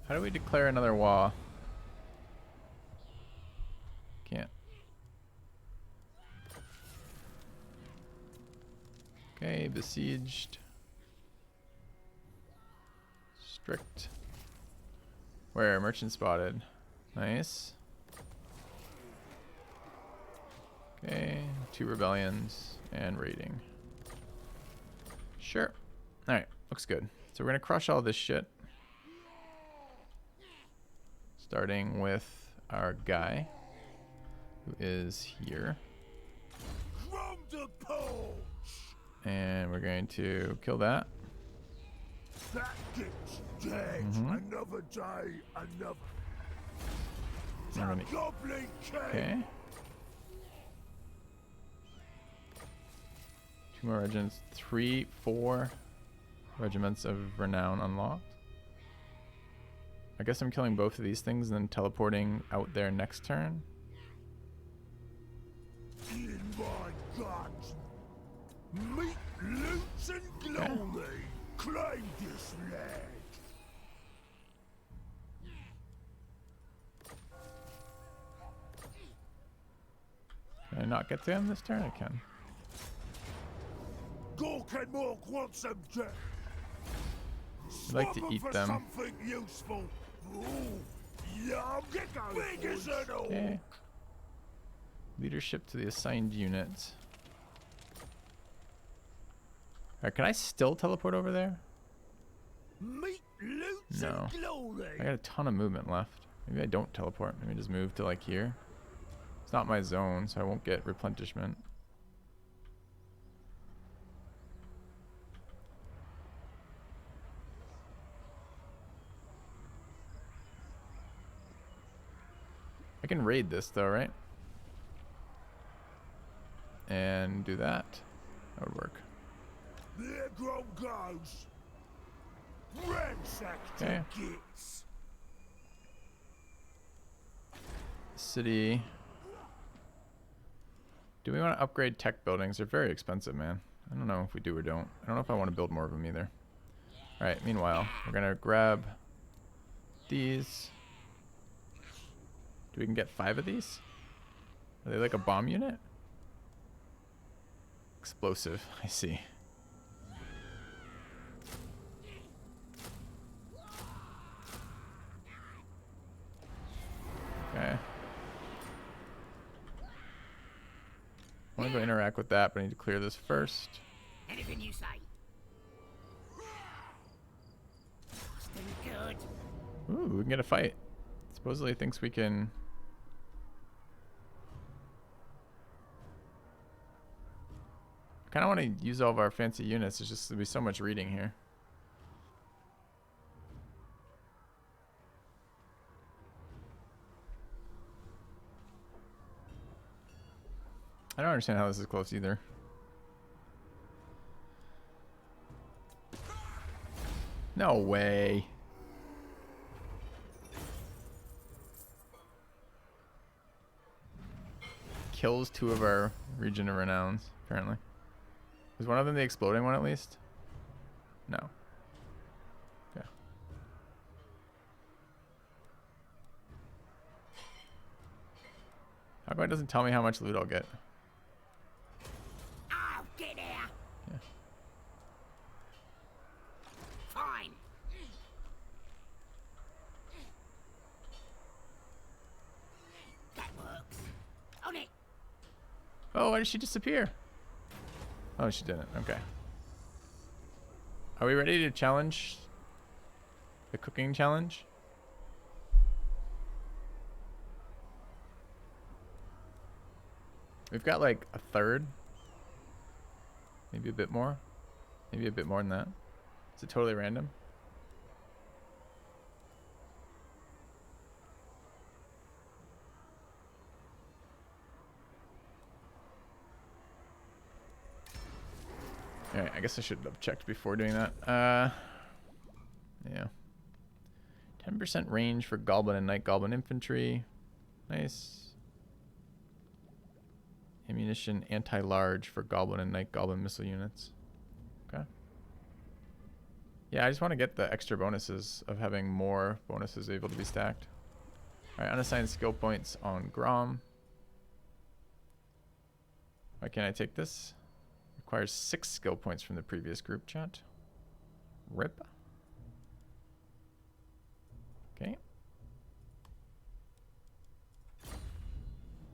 How do we declare another wall? Can't. Okay, besieged. Strict. Where? Merchant spotted. Nice. Okay, 2 rebellions and raiding. Sure. Alright, looks good. So we're gonna crush all this shit. Starting with our guy, who is here. From the pole. And we're going to kill that. That gets dead. Another day, another. I'm gonna- Goblin king. Okay. 2 more regiments. 4 regiments of renown unlocked. I guess I'm killing both of these things and then teleporting out there next turn. In my guns. Meat, loots, and glory. Claim this land. Can I not get to him this turn? I can. Gork and Mork want some jet. I'd like to eat for them. something useful. Ooh, yum, get going. Big as an all. Okay. Leadership to the assigned unit. Alright, can I still teleport over there? Meat, loots, No. and glory. I got a ton of movement left. Maybe I don't teleport. Maybe just move to like here. It's not my zone, so I won't get replenishment. I can raid this though, right? And do that. That would work. There Grom goes. Ransack Okay. to gits. City. Do we want to upgrade tech buildings? They're very expensive, man. I don't know if we do or don't. I don't know if I want to build more of them either. Alright, meanwhile, we're going to grab these. We can get 5 of these? Are they like a bomb unit? Explosive, I see. Okay. I want to go interact with that, but I need to clear this first. Anything you say. Boston good. Ooh, we can get a fight. Supposedly thinks we can... I kind of want to use all of our fancy units. There's just going to be so much reading here. I don't understand how this is close either. No way. Kills 2 of our Region of Renowns, apparently. Is one of them the exploding one at least? No. Okay. How come it doesn't tell me how much loot I'll get? Oh, get here. Yeah. Fine. That works. On it. Oh, why did she disappear? Oh, she didn't. Okay. Are we ready to challenge the cooking challenge? We've got like a third. Maybe a bit more. Maybe a bit more than that. Is it totally random? Alright, I guess I should have checked before doing that. Yeah. 10% range for Goblin and Night Goblin Infantry. Nice. Ammunition anti-large for Goblin and Night Goblin missile units. Okay. Yeah, I just want to get the extra bonuses of having more bonuses able to be stacked. Alright, unassigned skill points on Grom. Why can't I take this? Requires 6 skill points from the previous group chat. RIP. Okay.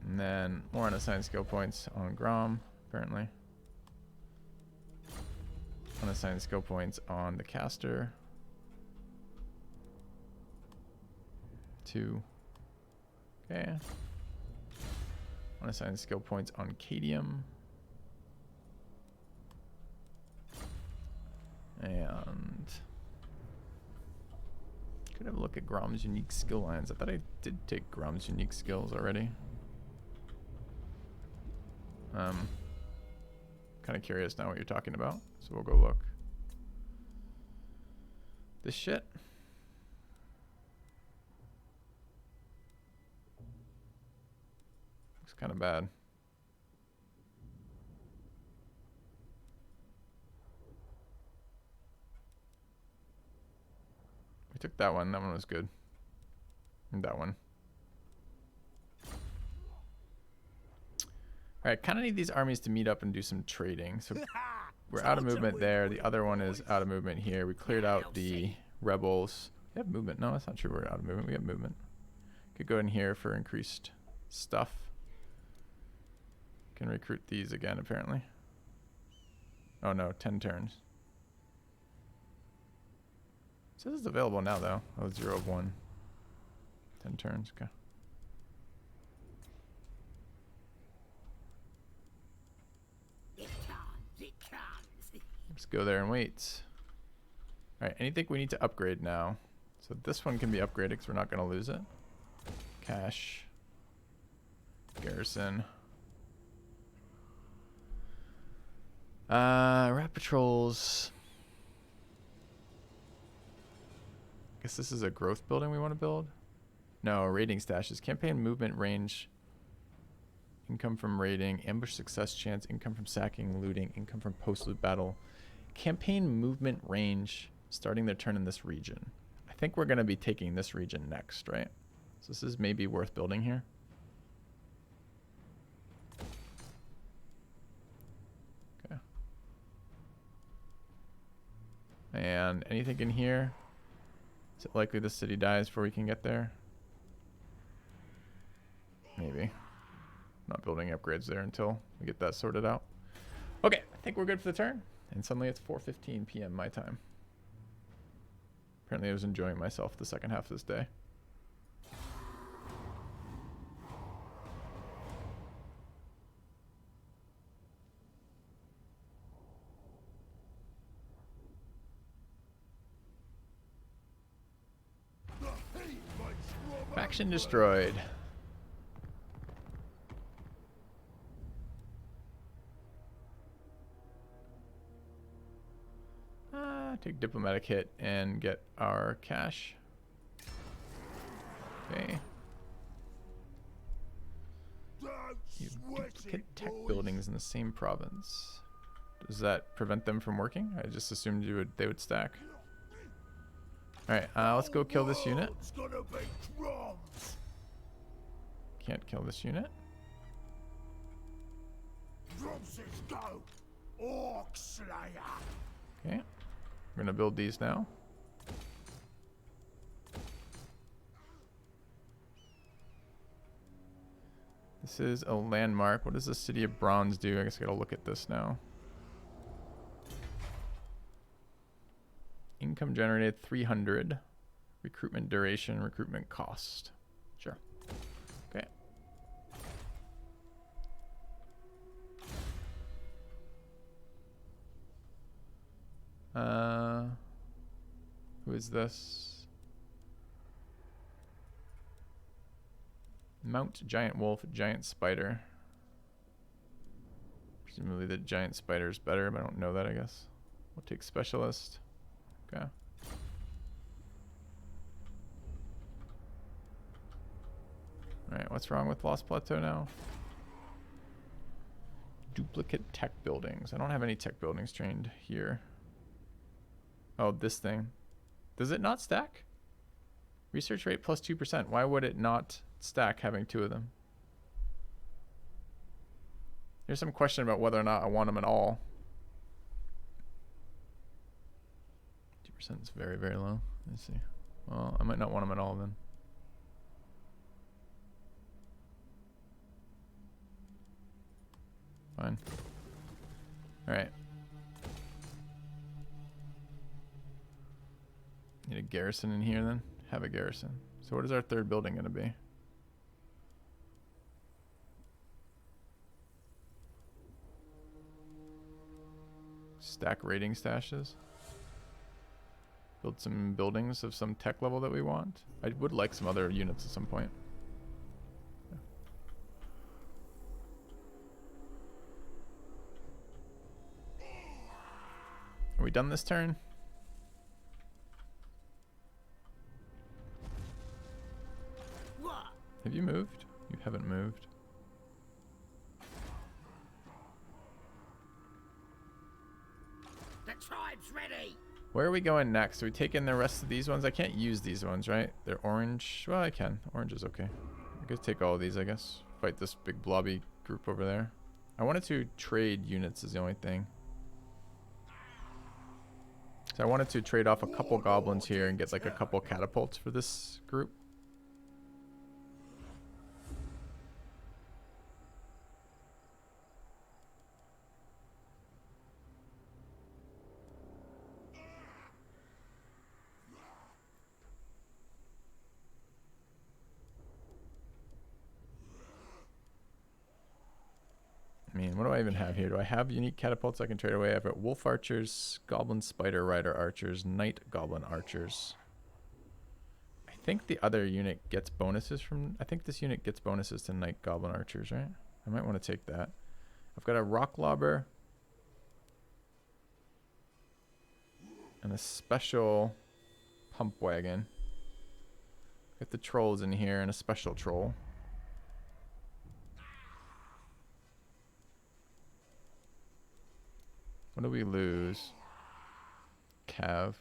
And then more unassigned skill points on Grom, apparently. Unassigned skill points on the caster. 2. Okay. Unassigned skill points on Cadium. And could have a look at Grom's unique skill lines. I thought I did take Grom's unique skills already. Kind of curious now what you're talking about, so we'll go look. This shit. Looks kind of bad. We took that one. That one was good. And that one. Alright, kind of need these armies to meet up and do some trading. So we're out of movement there. The other one is out of movement here. We cleared out the rebels. We have movement. No, that's not true. We're out of movement. We have movement. Could go in here for increased stuff. Can recruit these again, apparently. Oh no, 10 turns. So this is available now, though. Oh, 0 of 1. 10 turns. Okay. Let's go there and wait. Alright, anything we need to upgrade now. So this one can be upgraded because we're not going to lose it. Cash. Garrison. Rat patrols. Guess this is a growth building we want to build. No, raiding stashes. Campaign movement range. Income from raiding. Ambush success chance. Income from sacking, looting. Income from post-loot battle. Campaign movement range. Starting their turn in this region. I think we're going to be taking this region next, right? So this is maybe worth building here. Okay. And anything in here? Is it likely the city dies before we can get there? Maybe. Not building upgrades there until we get that sorted out. Okay, I think we're good for the turn. And suddenly it's 4:15 p.m. my time. Apparently I was enjoying myself the second half of this day. Faction destroyed. Take diplomatic hit and get our cash. Okay. You duplicate tech buildings in the same province. Does that prevent them from working? I just assumed they would stack. Alright, let's go kill this unit. Can't kill this unit. Okay. We're gonna build these now. This is a landmark. What does the City of Bronze do? I guess I gotta look at this now. Income generated 300. Recruitment duration, recruitment cost. Sure. Okay. Who is this? Mount Giant Wolf, Giant Spider. Presumably the Giant Spider is better, but I don't know that, I guess. We'll take Specialist. Okay. Alright, what's wrong with Lost Plateau now? Duplicate tech buildings. I don't have any tech buildings trained here. Oh, this thing. Does it not stack? Research rate plus 2%. Why would it not stack having two of them? There's some question about whether or not I want them at all. 2% is very, very low. Let's see. Well, I might not want them at all then. Fine. Alright. Need a garrison in here then? Have a garrison. So what is our third building going to be? Stack raiding stashes. Build some buildings of some tech level that we want. I would like some other units at some point. Are we done this turn? What? Have you moved? You haven't moved. The tribe's ready. Where are we going next? Are we taking the rest of these ones? I can't use these ones, right? They're orange. Well, I can. Orange is okay. I could take all of these, I guess. Fight this big blobby group over there. I wanted to trade units is the only thing. So I wanted to trade off a couple goblins here and get like a couple catapults for this group. I mean, what do I even have here? Do I have unique catapults I can trade away? I've got wolf archers, goblin spider rider archers, knight goblin archers. I think the other unit gets bonuses from... I think this unit gets bonuses to knight goblin archers, right? I might want to take that. I've got a rock lobber. And a special pump wagon. Get the trolls in here and a special troll. What do we lose? Cav.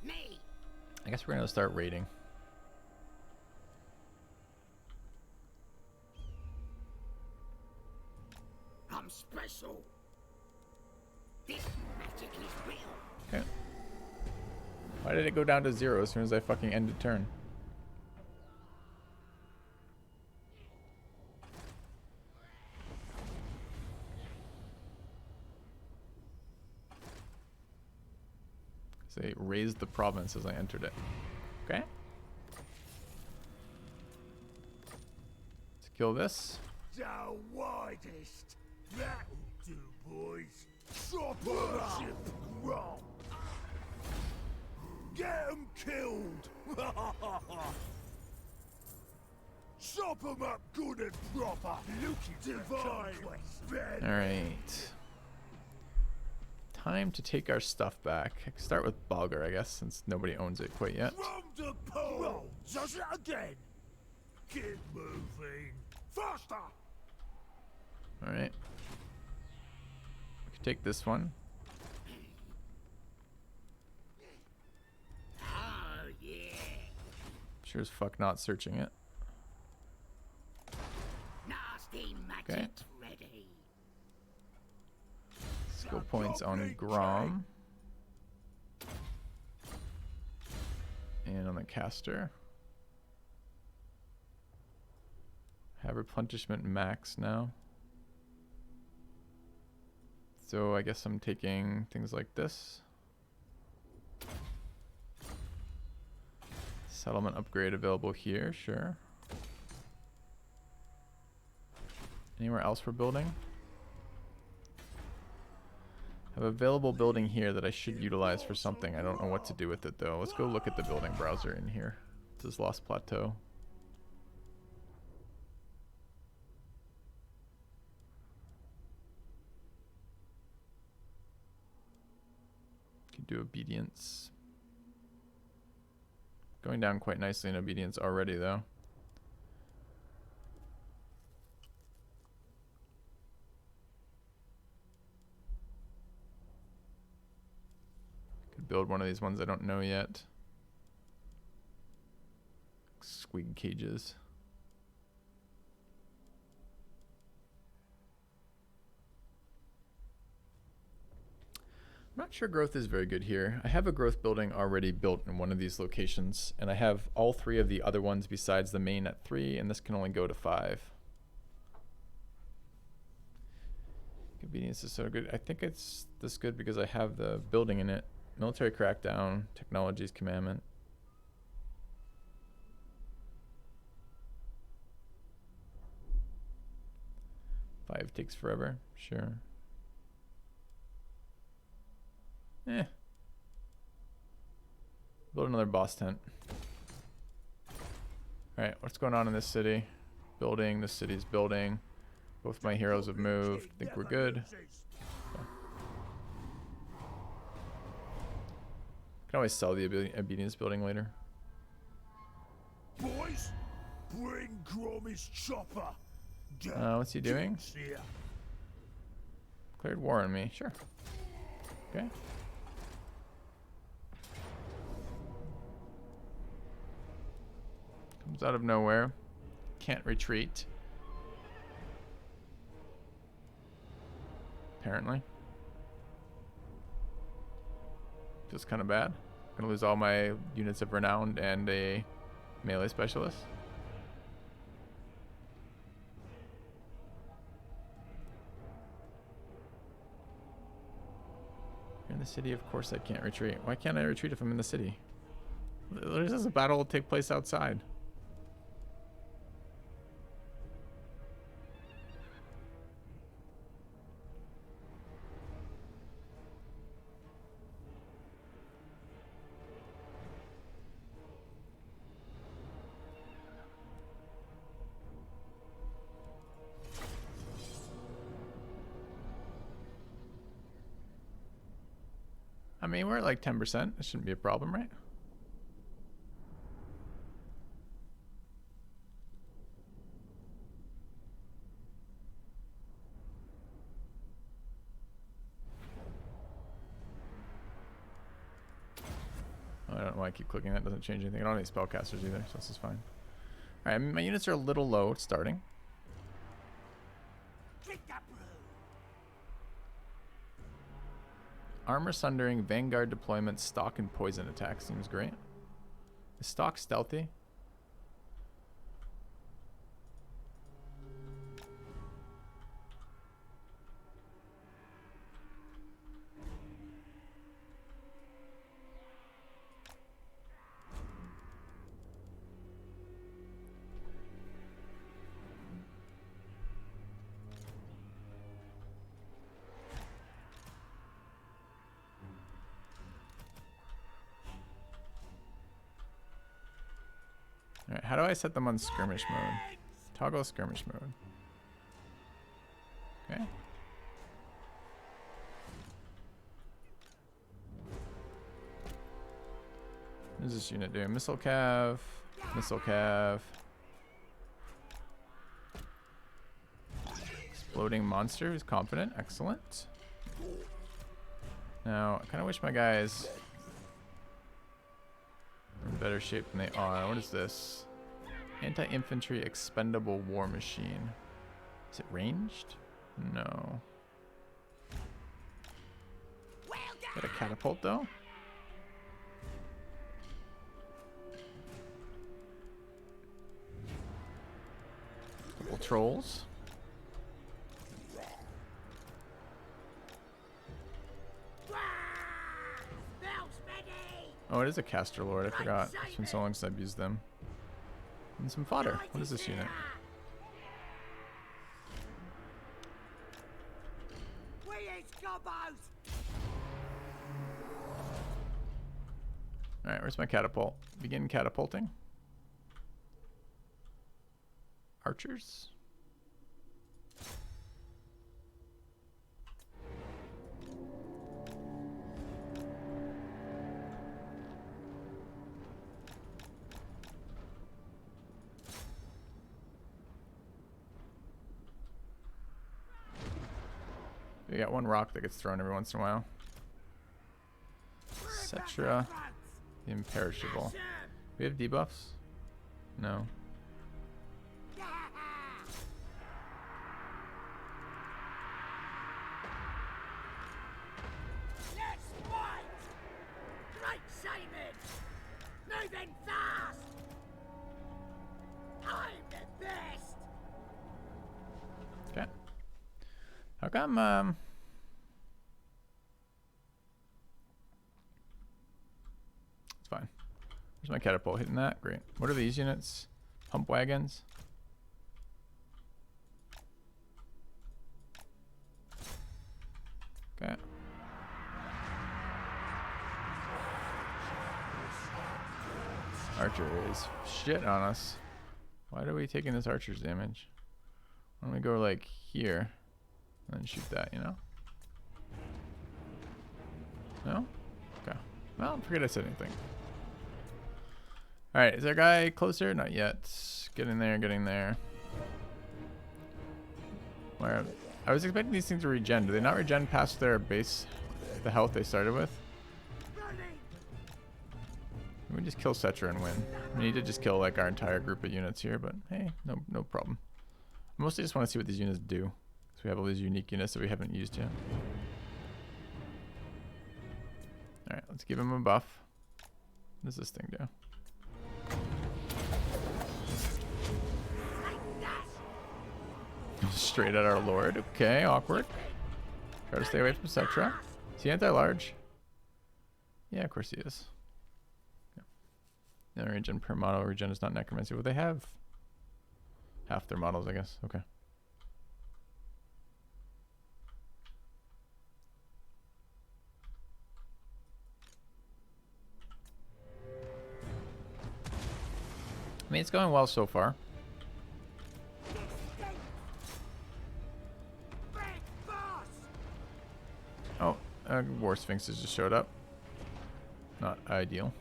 Me. I guess we're gonna start raiding. I'm special. This magic is real. Okay. Why did it go down to 0 as soon as I fucking ended turn? Say raised the province as I entered it. Okay. Let's kill this. The widest. That'll do, boys. Chop 'em up. Wrong. Get 'em killed. Chop 'em up good and proper. Divine. Alright. Time to take our stuff back. I can start with Balgar, I guess, since nobody owns it quite yet. From the pole. Does it again. Get moving. Faster. Alright. We can take this one. Oh, yeah. Sure as fuck not searching it. Nasty magic's ready. Skill points on Grom. And on the caster. Have replenishment max now. So I guess I'm taking things like this. Settlement upgrade available here, sure. Anywhere else we're building? Have available building here that I should utilize for something. I don't know what to do with it though. Let's go look at the building browser in here. This is Lost Plateau. Could do obedience. Going down quite nicely in obedience already, though. Could build one of these ones I don't know yet. Squig cages. I'm not sure growth is very good here. I have a growth building already built in one of these locations, and I have all 3 of the other ones besides the main at 3, and this can only go to 5. Convenience is so good. I think it's this good because I have the building in it. Military crackdown, technologies commandment. Five takes forever, sure. Build another boss tent. Alright, what's going on in this city? Building, this city's building. Both my heroes have moved. I think we're good. Okay. Can always sell the obedience building later. Boys, bring Gromy's chopper. What's he doing? Declared war on me. Sure. Okay. Comes out of nowhere. Can't retreat. Apparently. Feels kind of bad. Gonna lose all my units of renown and a melee specialist. You're in the city, of course I can't retreat. Why can't I retreat if I'm in the city? There's just a battle will take place outside. I mean, we're at like 10%. That shouldn't be a problem, right? I don't know why I keep clicking that. Doesn't change anything. I don't have any spellcasters either, so this is fine. Alright, my units are a little low starting. Armor sundering, vanguard deployment, stock, and poison attack seems great. Is stock stealthy? Alright, how do I set them on skirmish mode? Toggle skirmish mode. Okay. What does this unit do? Missile cav, missile cav. Exploding monster who's confident. Excellent. Now, I kind of wish my guys in better shape than they are. What is this? Anti-infantry expendable war machine. Is it ranged? No. Is that a catapult though? Couple trolls. Oh, it is a caster lord. I forgot. It's been so long since I've used them. And some fodder. What is this unit? Alright, where's my catapult? Begin catapulting. Archers. We got one rock that gets thrown every once in a while. Cetra, the imperishable. We have debuffs? No. Let's fight! Great Simon! Moving fast! I'm the best! Okay. How come, it's fine. There's my catapult hitting that. Great. What are these units? Pump wagons? Okay. Archer is shit on us. Why are we taking this archer's damage? Why don't we go like here and then shoot that, you know? No? Okay. Well, forget I said anything. Alright, is our guy closer? Not yet. Getting there, getting there. Where? I was expecting these things to regen. Do they not regen past their base, the health they started with? We just kill Cetra and win. We need to just kill like our entire group of units here, but hey, no problem. I mostly just want to see what these units do. So we have all these unique units that we haven't used yet. Alright, let's give him a buff. What does this thing do? Straight at our lord. Okay, awkward. Try to stay away from Cetra. Is he anti-large? Yeah, of course he is. No regen per model. Regen is not necromancy. Well, they have half their models, I guess. Okay. I mean, it's going well so far. Oh, War Sphinxes just showed up. Not ideal.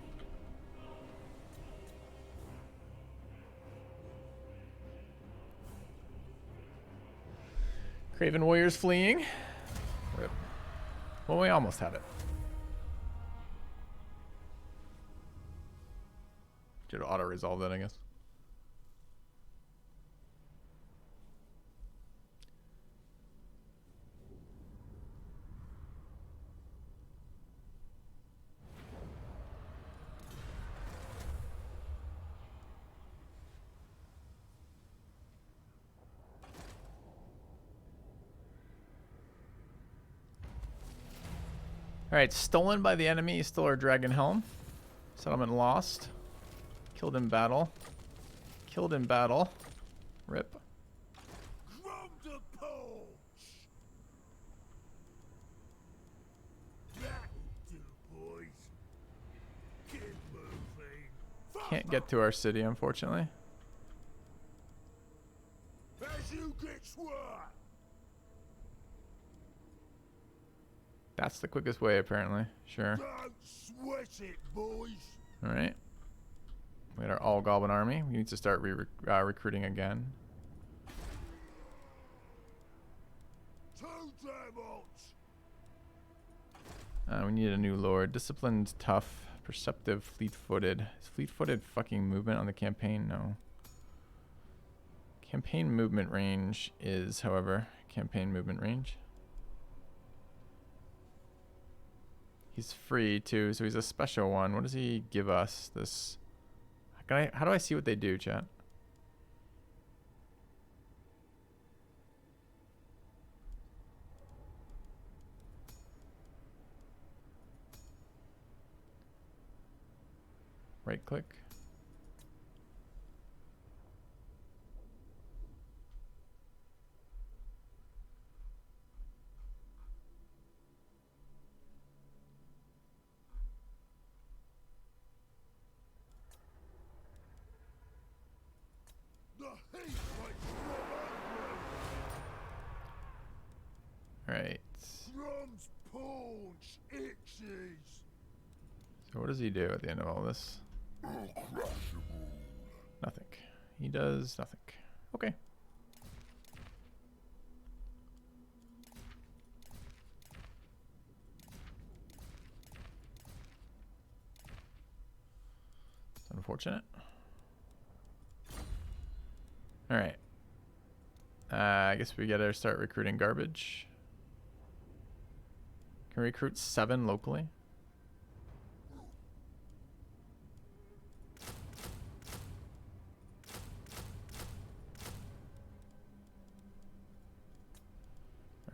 Craven warriors fleeing. Rip. Well, we almost had it. Should auto resolve that, I guess. Alright, stolen by the enemy. Stole our dragon helm. Settlement lost. Killed in battle. Killed in battle. Rip. From the porch. That'll do, boys. Keep moving. Can't get to our city, unfortunately. As you get sworn. That's the quickest way, apparently. Sure. Don't sweat it, boys. Alright. We had our all-goblin army. We need to start recruiting again. Two We need a new lord. Disciplined, tough, perceptive, fleet-footed. Is fleet-footed fucking movement on the campaign? No. Campaign movement range is, however, campaign movement range. He's free too, so he's a special one. What does he give us? This. How do I see what they do, chat? Right click. Right. So what does he do at the end of all this? Nothing. He does nothing. Okay. unfortunate. All right. I guess we gotta start recruiting garbage. Can we recruit 7 locally?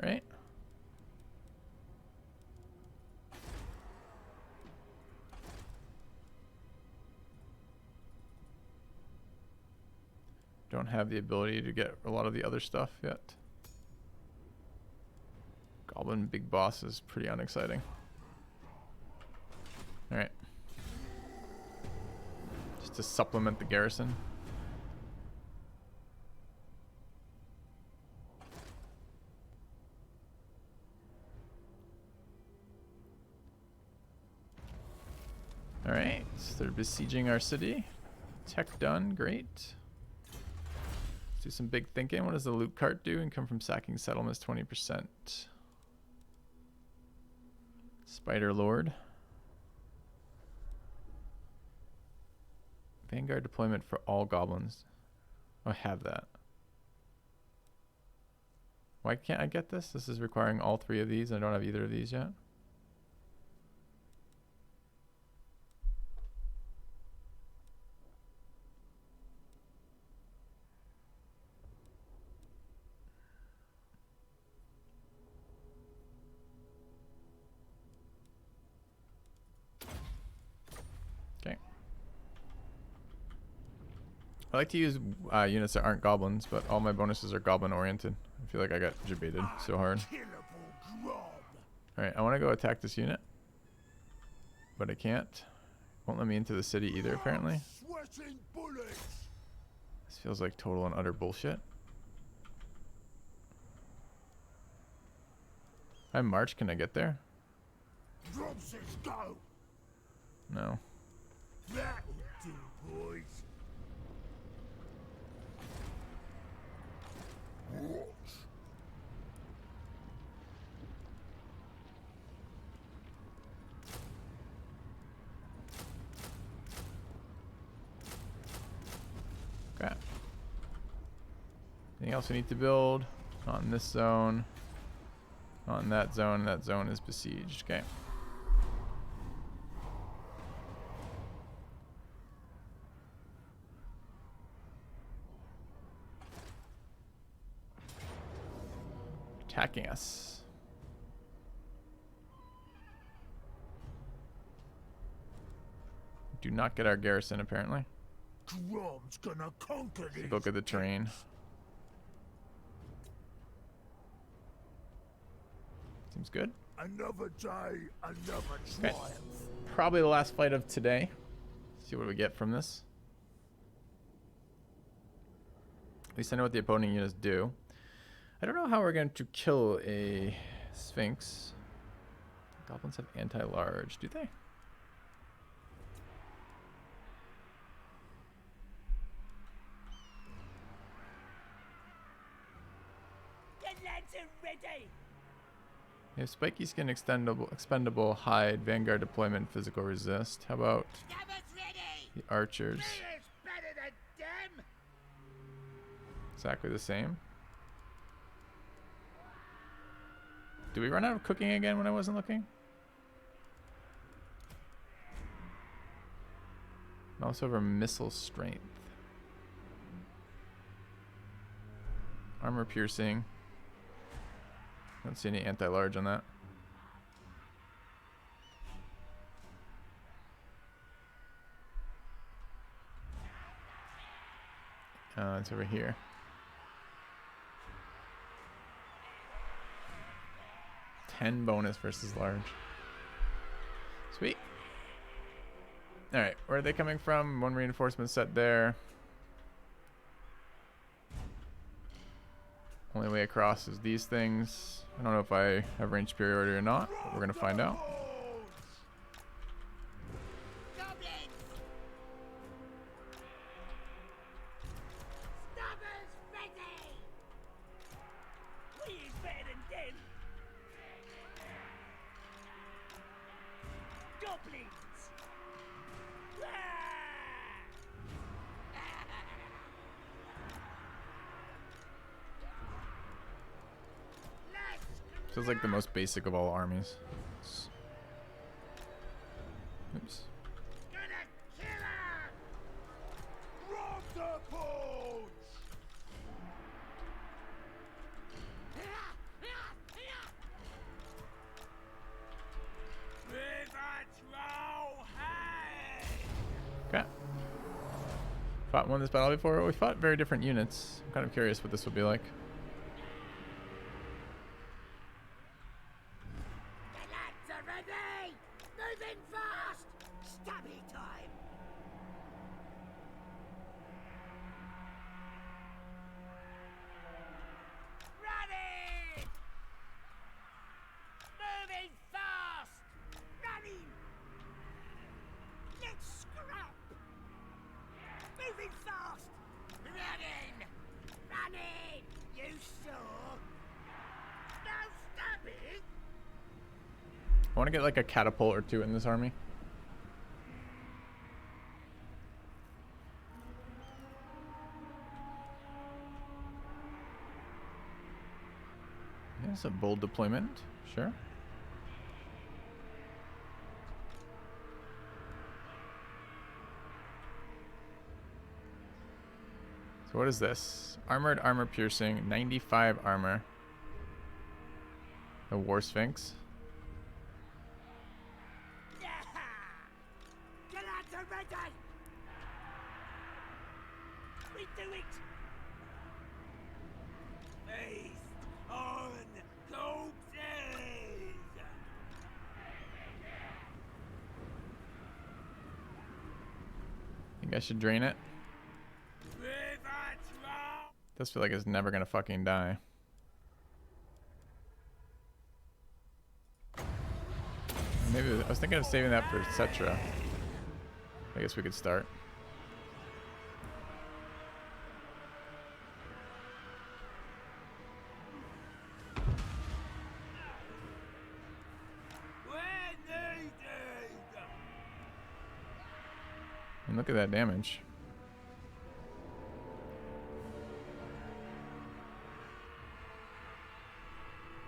All right. Don't have the ability to get a lot of the other stuff yet. Goblin big boss is pretty unexciting. Alright. Just to supplement the garrison. Alright, so they're besieging our city. Tech done, great. Let's do some big thinking. What does the loot cart do? Income from sacking settlements 20%. Spider Lord. Vanguard deployment for all goblins. Oh, I have that. Why can't I get this? This is requiring all 3 of these. I don't have either of these yet. I like to use units that aren't goblins, but all my bonuses are goblin oriented. I feel like I got debated so hard. Alright, I want to go attack this unit. But I can't. Won't let me into the city either, apparently. This feels like total and utter bullshit. By March, can I get there? No. That'll do, boys. Okay. Anything else I need to build? Not in this zone. Not in that zone. That zone is besieged. Okay. Attacking us. Do not get our garrison, apparently. Grom's gonna conquer this. Look at the terrain. Seems good. Another day, another Okay. triumph. Probably the last fight of today. See what we get from this. At least I know what the opponent units do. I don't know how we're going to kill a Sphinx. Goblins have anti-large, do they? The lads are ready. We have spiky skin, expendable hide, vanguard deployment, physical resist. How about Scabbers ready. the archers? Me is better than them. Exactly the same. Do we run out of cooking again when I wasn't looking? Mouse over missile strength. Armor piercing. Don't see any anti-large on that. It's over here. $10 bonus versus large. Sweet. Alright, where are they coming from? 1 reinforcement set there. Only way across is these things. I don't know if I have range superiority or not, but we're gonna find out. Goblins. Stabbers ready. We is better than them. Goblins. Ah! Feels like the most basic of all armies. Oops. Gonna kill her! Rob the porch! River troll, hey! Okay. Fought one this battle before. We fought very different units. I'm kind of curious what this will be like. The lads are ready! Moving fast! Stabby time! Running! Moving fast! Running! Let's scrap! Moving fast! Running! Running! You sure? No stabbing? I want to get like a catapult or two in this army. Yes, a bold deployment. Sure. So what is this? Armored armor piercing, 95 armor. The War Sphinx. Get out to ready! We do it! Feast on corpses! Think I should drain it? River troll! This feel like it's never gonna fucking die. Maybe I was thinking of saving that for Cetra. I guess we could start. We're needed! And look at that damage.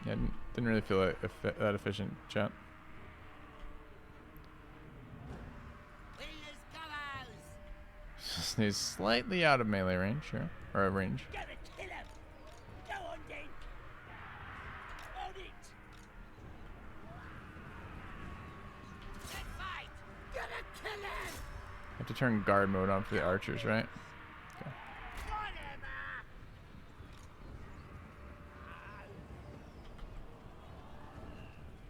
Yeah, didn't really feel that efficient, chat. Wheelers colours! Just needs slightly out of melee range, sure. Or range. Gotta kill him! Go on then! On it! Let's fight! Gotta kill him! Have to turn guard mode on for the archers, right? Okay. Whatever!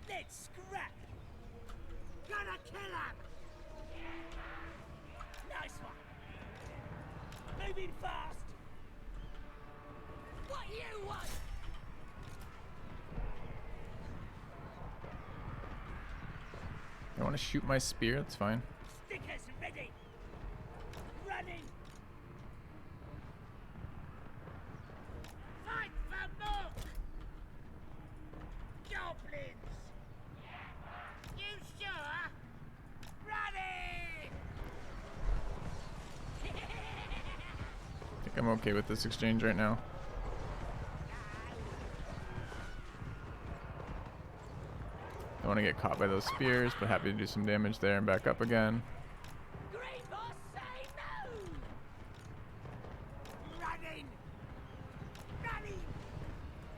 Let's scrap! Gotta kill him! Nice one! Moving fast! What you want? I want to shoot my spear, that's fine. Stickers ready! Running! Fight for milk! Goblins! You sure? Running! I think I'm okay with this exchange right now. I want to get caught by those spears, but happy to do some damage there and back up again. Green boss say no! Running! Running!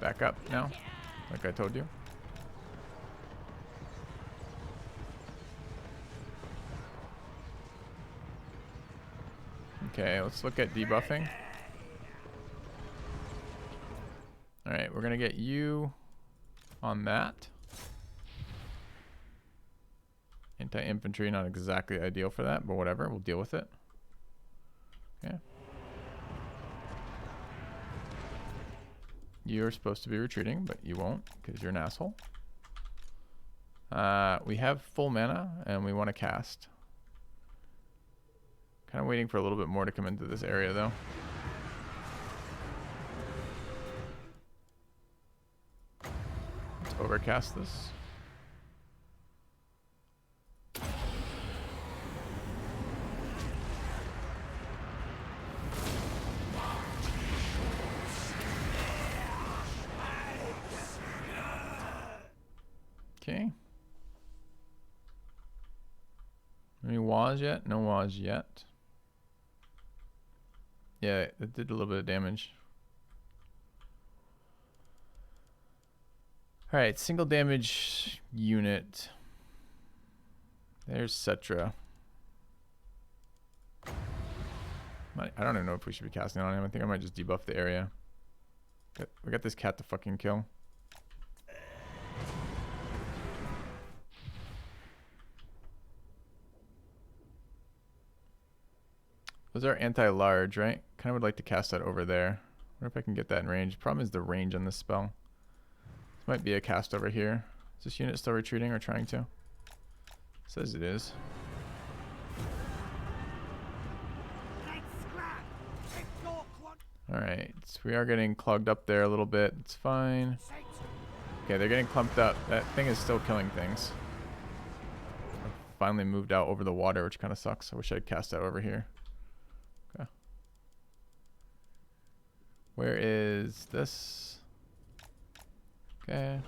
Back up now, like I told you. Okay, let's look at debuffing. Alright, we're going to get you on that. Anti-infantry, not exactly ideal for that, but whatever, we'll deal with it. Okay. You're supposed to be retreating, but you won't, because you're an asshole. We have full mana, and we want to cast. Kind of waiting for a little bit more to come into this area, though. Let's overcast this. Any waz yet? No waz yet. Yeah, it did a little bit of damage. Alright, single damage unit. There's Cetra. I don't even know if we should be casting on him. I think I might just debuff the area. We got this cat to fucking kill. Those are anti-large, right? Kind of would like to cast that over there. Wonder if I can get that in range. Problem is the range on this spell. This might be a cast over here. Is this unit still retreating or trying to? Says it is. Alright, so we are getting clogged up there a little bit. It's fine. Okay, they're getting clumped up. That thing is still killing things. Finally moved out over the water, which kind of sucks. I wish I'd cast that over here. Okay. Where is this? Okay.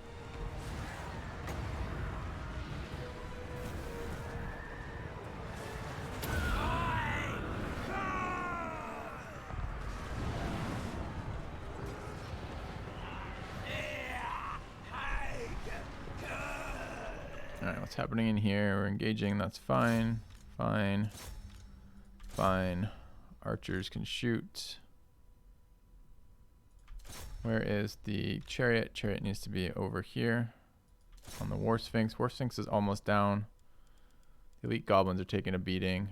Alright, what's happening in here? We're engaging, that's fine. Fine. Fine. Archers can shoot. Where is the chariot? Chariot needs to be over here on the War Sphinx. War Sphinx is almost down. The elite goblins are taking a beating.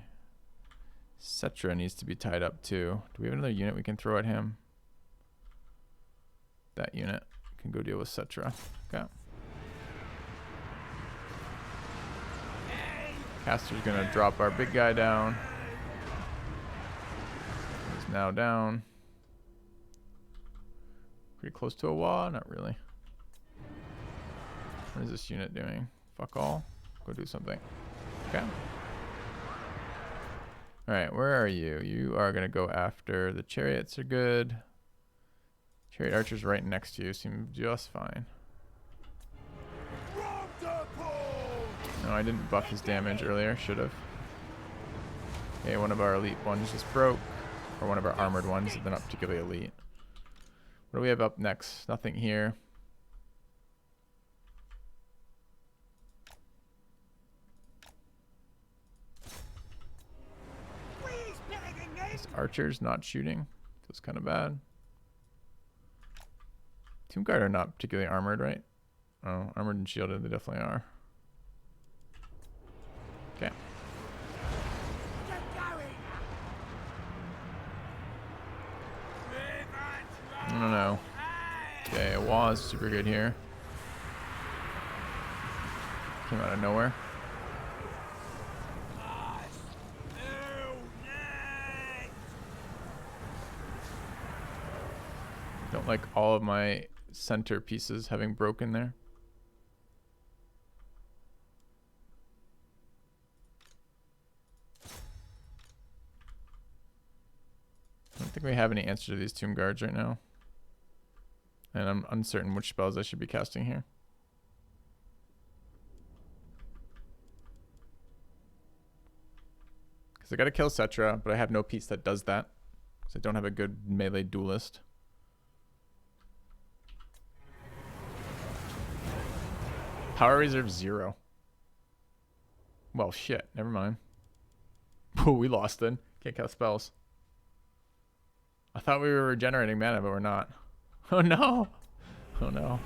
Cetra needs to be tied up too. Do we have another unit we can throw at him? That unit can go deal with Cetra. Okay. Caster's gonna drop our big guy down. He's now down. Pretty close to a wall? Not really. What is this unit doing? Fuck all. Go do something. Okay. Alright, where are you? You are gonna go after the chariots are good. Chariot archers right next to you seem just fine. No, I didn't buff his damage earlier. Should have. Okay, one of our elite ones just broke. Or one of our armored ones. They're not particularly elite. What do we have up next? Nothing here. This archer's not shooting. Feels kind of bad. Tomb Guard are not particularly armored, right? Oh, armored and shielded, they definitely are. Okay. I don't know. Okay, a wall is super good here. Came out of nowhere. Don't like all of my center pieces having broken there. I don't think we have any answer to these Tomb Guards right now. And I'm uncertain which spells I should be casting here. Because I gotta kill Cetra, but I have no piece that does that. Because I don't have a good melee duelist. Power reserve 0. Well, shit. Never mind. Oh, we lost then. Can't cast spells. I thought we were regenerating mana, but we're not. Oh no! Oh no.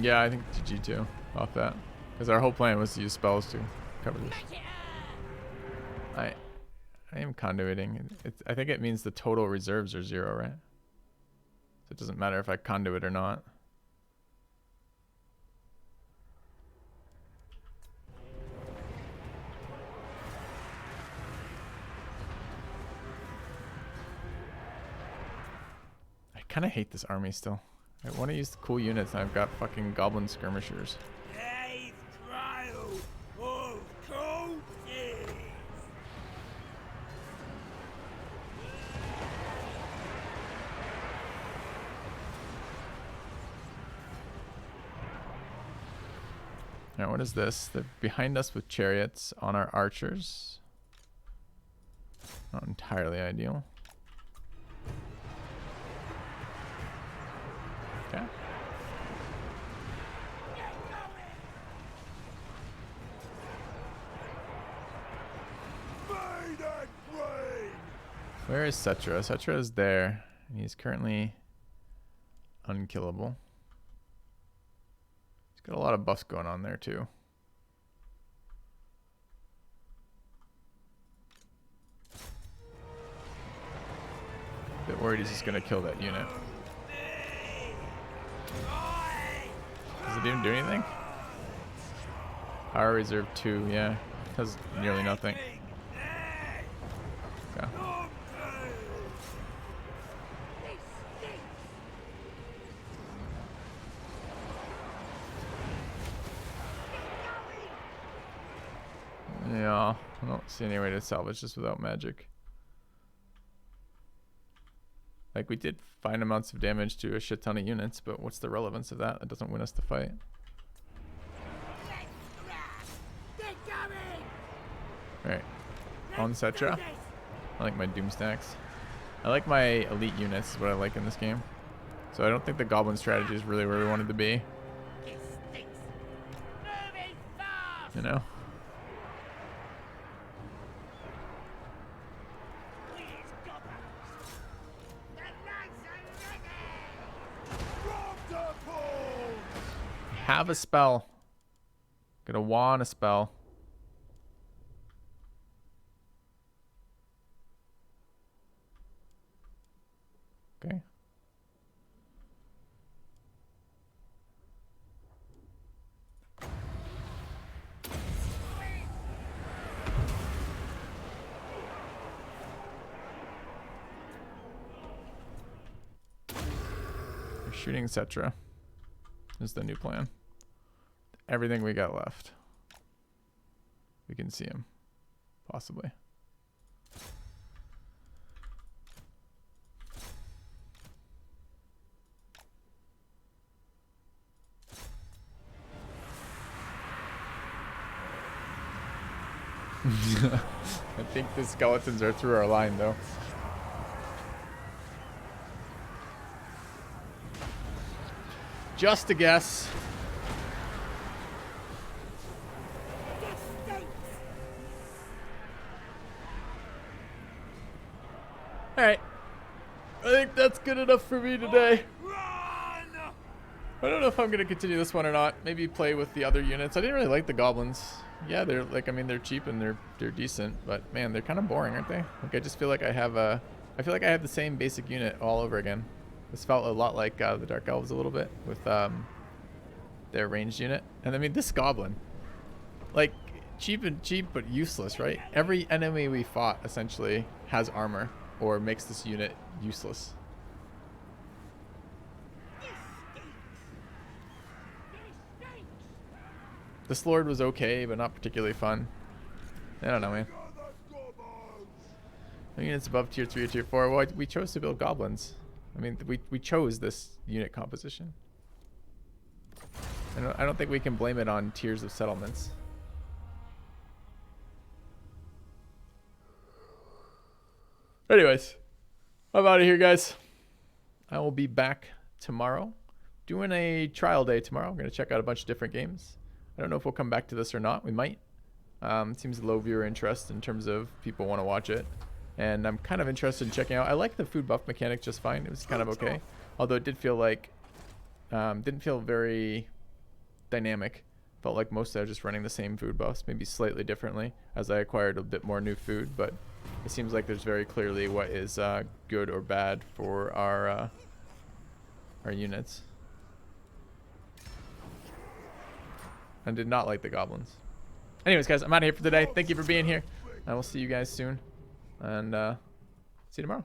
Yeah, I think GG too, off that. Because our whole plan was to use spells to cover this. I am conduiting. I think it means the total reserves are 0, right? So it doesn't matter if I conduit or not. I kind of hate this army still. I want to use the cool units and I've got fucking goblin skirmishers. Now, what is this? They're behind us with chariots on our archers. Not entirely ideal. Okay. Where is Cetra? Cetra is there. And he's currently unkillable. He's got a lot of buffs going on there too. Bit worried he's just gonna kill that unit. Does it even do anything? Power reserve 2, yeah. Does nearly nothing. Okay. Yeah, I don't see any way to salvage this without magic. Like, we did fine amounts of damage to a shit ton of units, but what's the relevance of that? It doesn't win us the fight. Alright. On Cetra. I like my doom stacks. I like my elite units is what I like in this game. So I don't think the goblin strategy is really where we wanted to be. You know? Have a spell. Gonna want a spell. Okay. We're shooting Cetra. Is the new plan. Everything we got left. We can see him. Possibly. I think the skeletons are through our line though. Just a guess. Alright. I think that's good enough for me today. I don't know if I'm going to continue this one or not. Maybe play with the other units. I didn't really like the goblins. Yeah, they're like, I mean, they're cheap and they're decent, but man, they're kind of boring, aren't they? Like, I just feel like I feel like I have the same basic unit all over again. This felt a lot like the Dark Elves a little bit with their ranged unit. And I mean, this goblin, like, cheap but useless, right? Every enemy we fought essentially has armor or makes this unit useless. This Lord was okay, but not particularly fun. I don't know, man. Units above tier 3 or tier 4. Well, we chose to build goblins. I mean, we chose this unit composition. I don't think we can blame it on tiers of settlements. Anyways, I'm out of here, guys. I will be back tomorrow. Doing a trial day tomorrow. I'm going to check out a bunch of different games. I don't know if we'll come back to this or not. We might. It seems low viewer interest in terms of people want to watch it. And I'm kind of interested in checking out. I like the food buff mechanic just fine. It was kind of okay. Although it did feel like, didn't feel very dynamic. Felt like mostly I was just running the same food buffs, maybe slightly differently as I acquired a bit more new food. But it seems like there's very clearly what is good or bad for our units. I did not like the goblins. Anyways, guys, I'm out of here for today. Thank you for being here. I will see you guys soon. And see you tomorrow.